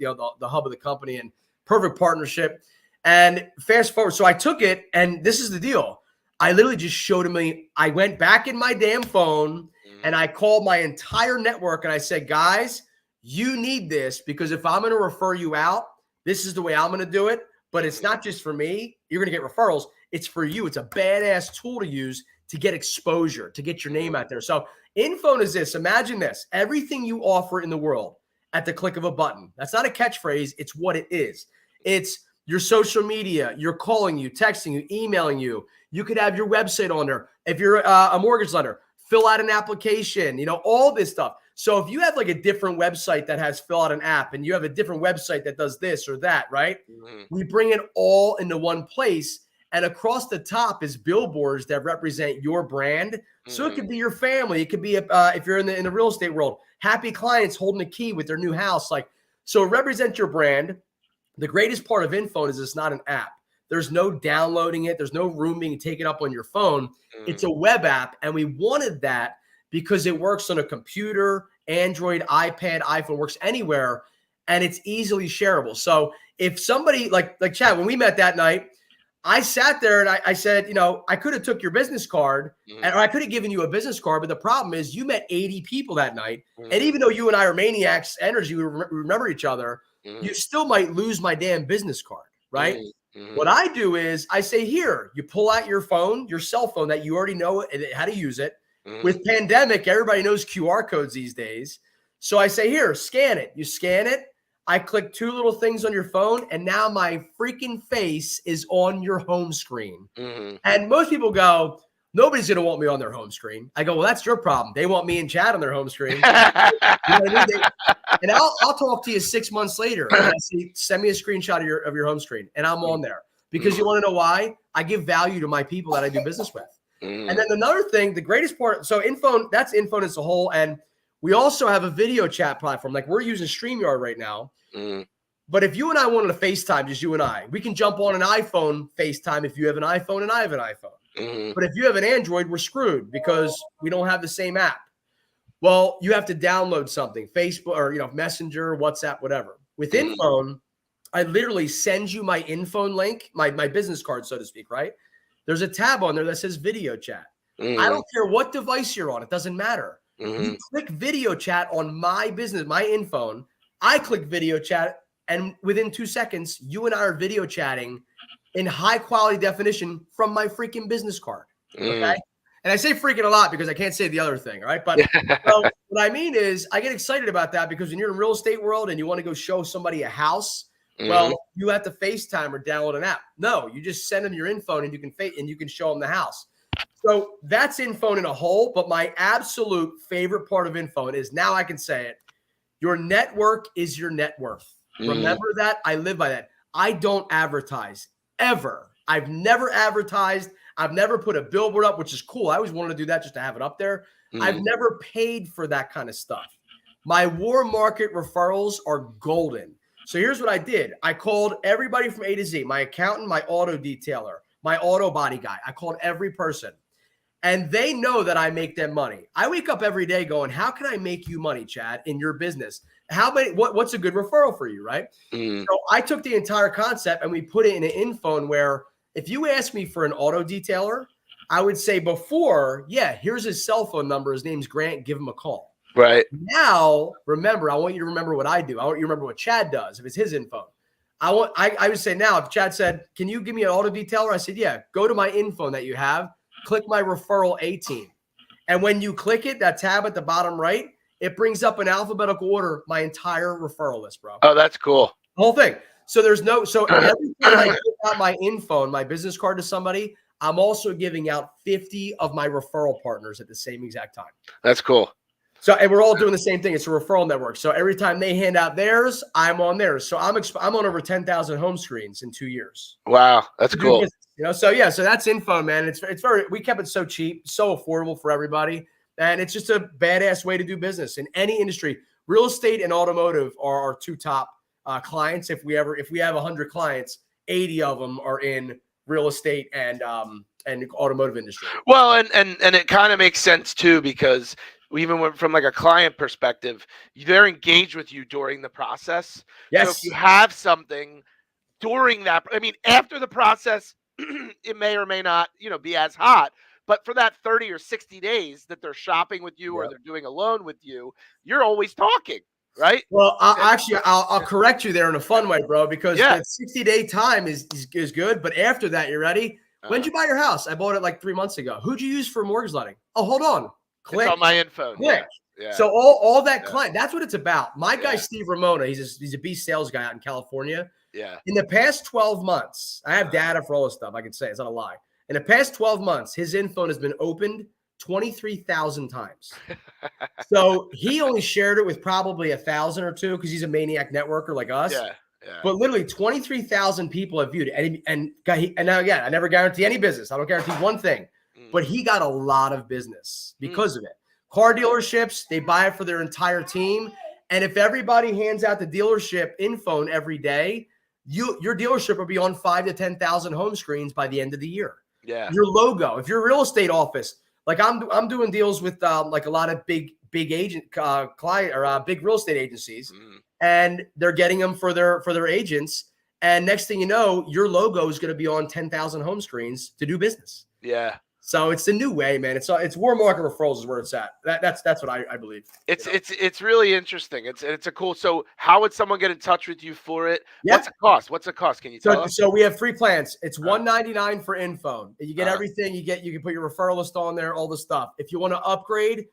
hub of the company, and perfect partnership. And fast forward. So I took it, and this is the deal. I literally just showed him. I went back in my damn phone and I called my entire network and I said, guys, you need this, because if I'm going to refer you out, this is the way I'm going to do it. But it's not just for me. You're going to get referrals. It's for you. It's a badass tool to use to get exposure, to get your name out there. So InPhone is this. Imagine this. Everything you offer in the world at the click of a button. That's not a catchphrase. It's what it is. It's your social media. You're calling you, texting you, emailing you. You could have your website on there. If you're a mortgage lender, fill out an application, all this stuff. So if you have like a different website that has fill out an app, and you have a different website that does this or that, right? We bring it all into one place. And across the top is billboards that represent your brand. So it could be your family. It could be, if you're in the real estate world, happy clients holding a key with their new house. So it represents your brand. The greatest part of InPhone is it's not an app. There's no downloading it. There's no room being taken up on your phone. It's Mm. a web app. And we wanted that because it works on a computer, Android, iPad, iPhone, works anywhere, and it's easily shareable. So if somebody like Chad, when we met that night, I sat there and I said, you know, I could have took your business card or I could have given you a business card. But the problem is you met 80 people that night. And even though you and I are maniacs, energy, we remember each other, you still might lose my damn business card, right? What I do is I say, here, you pull out your phone, your cell phone that you already know how to use it. With pandemic, everybody knows QR codes these days. So I say, here, scan it. You scan it. I click 2 little things on your phone, and now my freaking face is on your home screen. And most people go, nobody's going to want me on their home screen. I go, well, that's your problem. They want me and Chad on their home screen. You know what I mean? And I'll talk to you 6 months later, and I say, send me a screenshot of your home screen, and I'm on there. Because you want to know why? I give value to my people that I do business with. And then another thing, the greatest part, so InPhone, that's InPhone as a whole, and we also have a video chat platform. Like we're using StreamYard right now. But if you and I wanted to FaceTime, just you and I, we can jump on an iPhone FaceTime if you have an iPhone and I have an iPhone. But if you have an Android, we're screwed because we don't have the same app. Well, you have to download something, Facebook or Messenger, WhatsApp, whatever. With InPhone, I literally send you my InPhone link, my business card, so to speak, right? There's a tab on there that says video chat. I don't care what device you're on. It doesn't matter. You click video chat on my business, my InPhone. I click video chat, and within 2 seconds, you and I are video chatting in high quality definition from my freaking business card. Okay. And I say freaking a lot because I can't say the other thing. All right. But so what I mean is I get excited about that because when you're in real estate world and you want to go show somebody a house, well, you have to FaceTime or download an app. No, you just send them your InPhone and you can show them the house. So that's InPhone in a whole. But my absolute favorite part of InPhone is, now I can say it, your network is your net worth. Remember that. I live by that. I don't advertise ever. I've never advertised. I've never put a billboard up, which is cool. I always wanted to do that just to have it up there. I've never paid for that kind of stuff. My warm market referrals are golden. So here's what I did. I called everybody from A to Z, my accountant, my auto detailer, my auto body guy. I called every person. And they know that I make them money. I wake up every day going, how can I make you money, Chad, in your business? What's a good referral for you, right? So I took the entire concept and we put it in an InPhone where if you ask me for an auto detailer, I would say before, yeah, here's his cell phone number. His name's Grant. Give him a call. Right. Now, remember, I want you to remember what I do. I want you to remember what Chad does if it's his InPhone. I would say now, if Chad said, can you give me an auto detailer? I said, yeah, go to my InPhone that you have. Click my referral A team. And when you click it, that tab at the bottom right, it brings up in alphabetical order my entire referral list, bro. Oh, that's cool. The whole thing. So every time I give out my InPhone, my business card to somebody, I'm also giving out 50 of my referral partners at the same exact time. That's cool. So, and we're all doing the same thing. It's a referral network. So every time they hand out theirs, I'm on theirs. So I'm on over 10,000 home screens in 2 years. Wow, that's cool. So that's InPhone, man. We kept it so cheap, so affordable for everybody. And it's just a badass way to do business in any industry. Real estate and automotive are our 2 top clients. If we have 100 clients, 80 of them are in real estate and automotive industry. Well, and it kind of makes sense too, because we even went from like a client perspective, they're engaged with you during the process. Yes. So if you have something during that, I mean, after the process, it may or may not, be as hot. But for that 30 or 60 days that they're shopping with you or they're doing a loan with you, you're always talking, right? Well, I'll correct you there in a fun way, bro, because that 60-day time is good. But after that, you ready? When'd you buy your house? I bought it like 3 months ago. Who'd you use for mortgage lending? Oh, hold on. Click. It's on my info. Click. Yeah. So all that client, that's what it's about. My guy, Steve Ramona, he's a beast sales guy out in California. Yeah. In the past 12 months, I have data for all this stuff. I can say it's not a lie. In the past 12 months, his InPhone has been opened 23,000 times. So he only shared it with probably 1,000 or 2 because he's a maniac networker like us. Yeah. But literally 23,000 people have viewed it. And now again, I never guarantee any business. I don't guarantee one thing. But he got a lot of business because of it. Car dealerships, they buy it for their entire team. And if everybody hands out the dealership InPhone every day, your dealership will be on 5 to 10,000 home screens by the end of the year. Yeah. Your logo, if you're a real estate office, like I'm doing deals with like a lot of big agent client or big real estate agencies, and they're getting them for their agents. And next thing you know, your logo is going to be on 10,000 home screens to do business. Yeah. So it's the new way, man. It's War Market Referrals is where it's at. That's what I believe. It's really interesting. It's a cool. So how would someone get in touch with you for it? Yeah. What's it cost? What's it cost? Can you tell us? So we have 3 plans. It's $199 for InPhone. You get everything. You can put your referral list on there, all the stuff. If you want to upgrade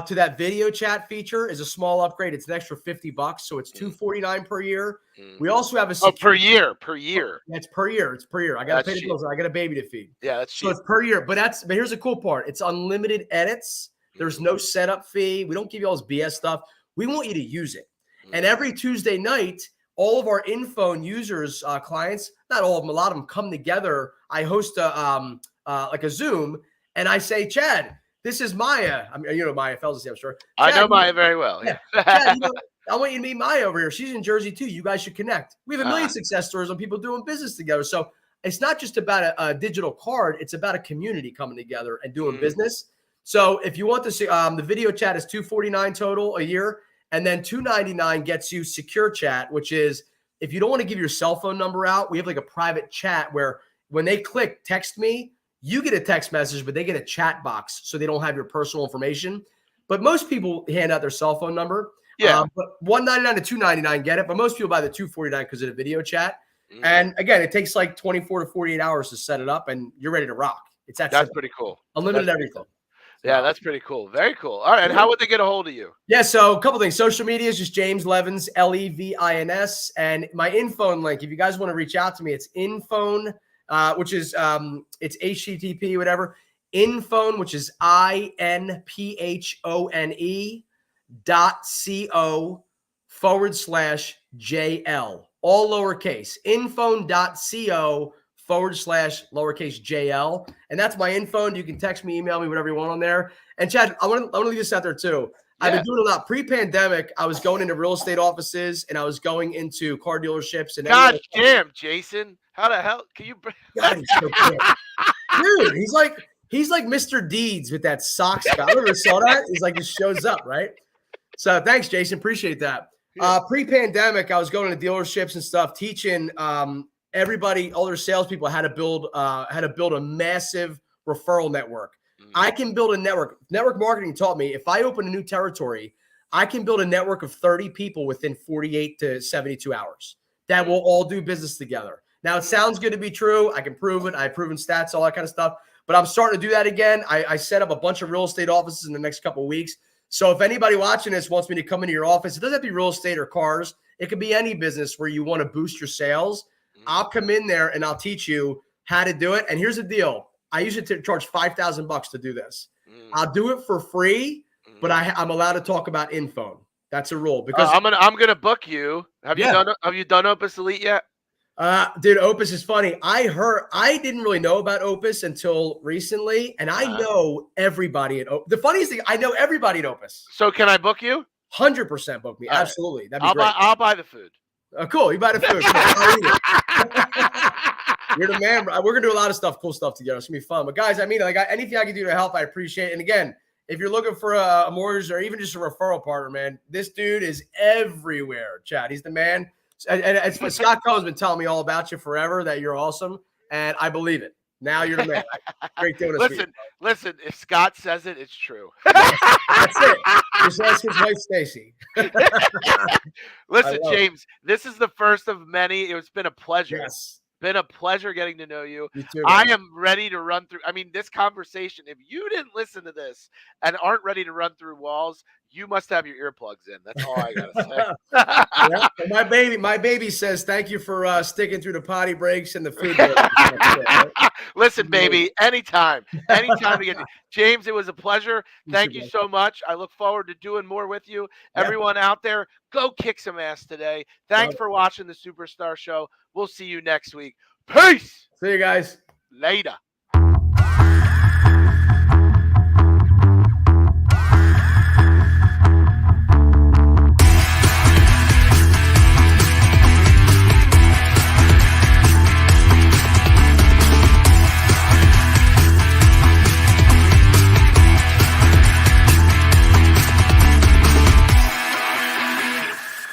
to that video chat feature, is a small upgrade. It's an extra $50, so it's $249 per year. We also have a per year. Yeah, it's per year. It's per year. I got to pay the bills. I got a baby to feed. Yeah, that's cheap. So it's per year. But here's the cool part. It's unlimited edits. There's no setup fee. We don't give you all this BS stuff. We want you to use it. And every Tuesday night, all of our InPhone users, clients, not all of them, a lot of them come together. I host like a Zoom, and I say, Chad, this is Maya. I mean, you know Maya Felsley, I'm sure. Chad, I know Maya very well. Yeah. Chad, I want you to meet Maya over here. She's in Jersey too. You guys should connect. We have a million success stories on people doing business together. So it's not just about a digital card. It's about a community coming together and doing business. So if you want to see, the video chat is $249 total a year, and then $299 gets you secure chat, which is if you don't want to give your cell phone number out, we have like a private chat where when they click text me, you get a text message, but they get a chat box, so they don't have your personal information. But most people hand out their cell phone number. Yeah. But $199 to $299 get it, but most people buy the $249 because of the video chat. And again, it takes like 24 to 48 hours to set it up, and you're ready to rock. That's pretty cool. Unlimited everything. Cool. Yeah, that's pretty cool. Very cool. All right, and how would they get a hold of you? Yeah, so a couple things. Social media is just James Levins, Levins, and my InPhone link. If you guys want to reach out to me, it's InPhone, which is it's HTTP, whatever. InPhone, which is INPHONE.co/JL, all lowercase. InPhone.co/JL, and that's my InPhone. You can text me, email me, whatever you want on there. And Chad, I want to leave this out there too. Yeah. I've been doing a lot. Pre-pandemic, I was going into real estate offices and I was going into car dealerships. And God damn, Jason, how the hell can you? God, he's so quick. Dude, he's like Mr. Deeds with that socks guy. I never saw that. He's like, just shows up, right? So thanks, Jason. Appreciate that. Pre-pandemic, I was going to dealerships and stuff, teaching everybody, all their salespeople, how to build a massive referral network. I can build a network. Network marketing taught me if I open a new territory, I can build a network of 30 people within 48 to 72 hours that will all do business together. Now, it sounds good to be true. I can prove it. I have proven stats, all that kind of stuff. But I'm starting to do that again. I set up a bunch of real estate offices in the next couple of weeks. So if anybody watching this wants me to come into your office, it doesn't have to be real estate or cars. It could be any business where you want to boost your sales. I'll come in there and I'll teach you how to do it. And here's the deal. I usually charge $5,000 to do this. I'll do it for free, but I'm allowed to talk about InPhone. That's a rule because I'm gonna book you. Have you done Opus Elite yet? Dude, Opus is funny. I didn't really know about Opus until recently, and I know everybody at Opus. The funniest thing, I know everybody at Opus. So can I book you? 100% book me. All absolutely. Right. That'd be great. I'll buy the food. Cool. You buy the food. You're the man. We're gonna do a lot of stuff, cool stuff together. It's gonna be fun. But guys, I mean, like anything I can do to help, I appreciate it. And again, if you're looking for a mortgage or even just a referral partner, man, this dude is everywhere. Chad, he's the man. And Scott Cohen's been telling me all about you forever, that you're awesome, and I believe it. Now you're the man. Great doing this. Listen. If Scott says it, it's true. That's it. Just ask his wife, Stacy. Listen, James, this is the first of many. It's been a pleasure. Yes. Been a pleasure getting to know you. You too, I am ready to run through. I mean, this conversation, if you didn't listen to this and aren't ready to run through walls, you must have your earplugs in. That's all I gotta say. Yeah, my baby says thank you for sticking through the potty breaks and the food. Listen, baby, anytime again. James, it was a pleasure. Thank you so much. I look forward to doing more with you. Yeah. Everyone out there, go kick some ass today. Thanks for watching the Superstar Show. We'll see you next week. Peace. See you guys later.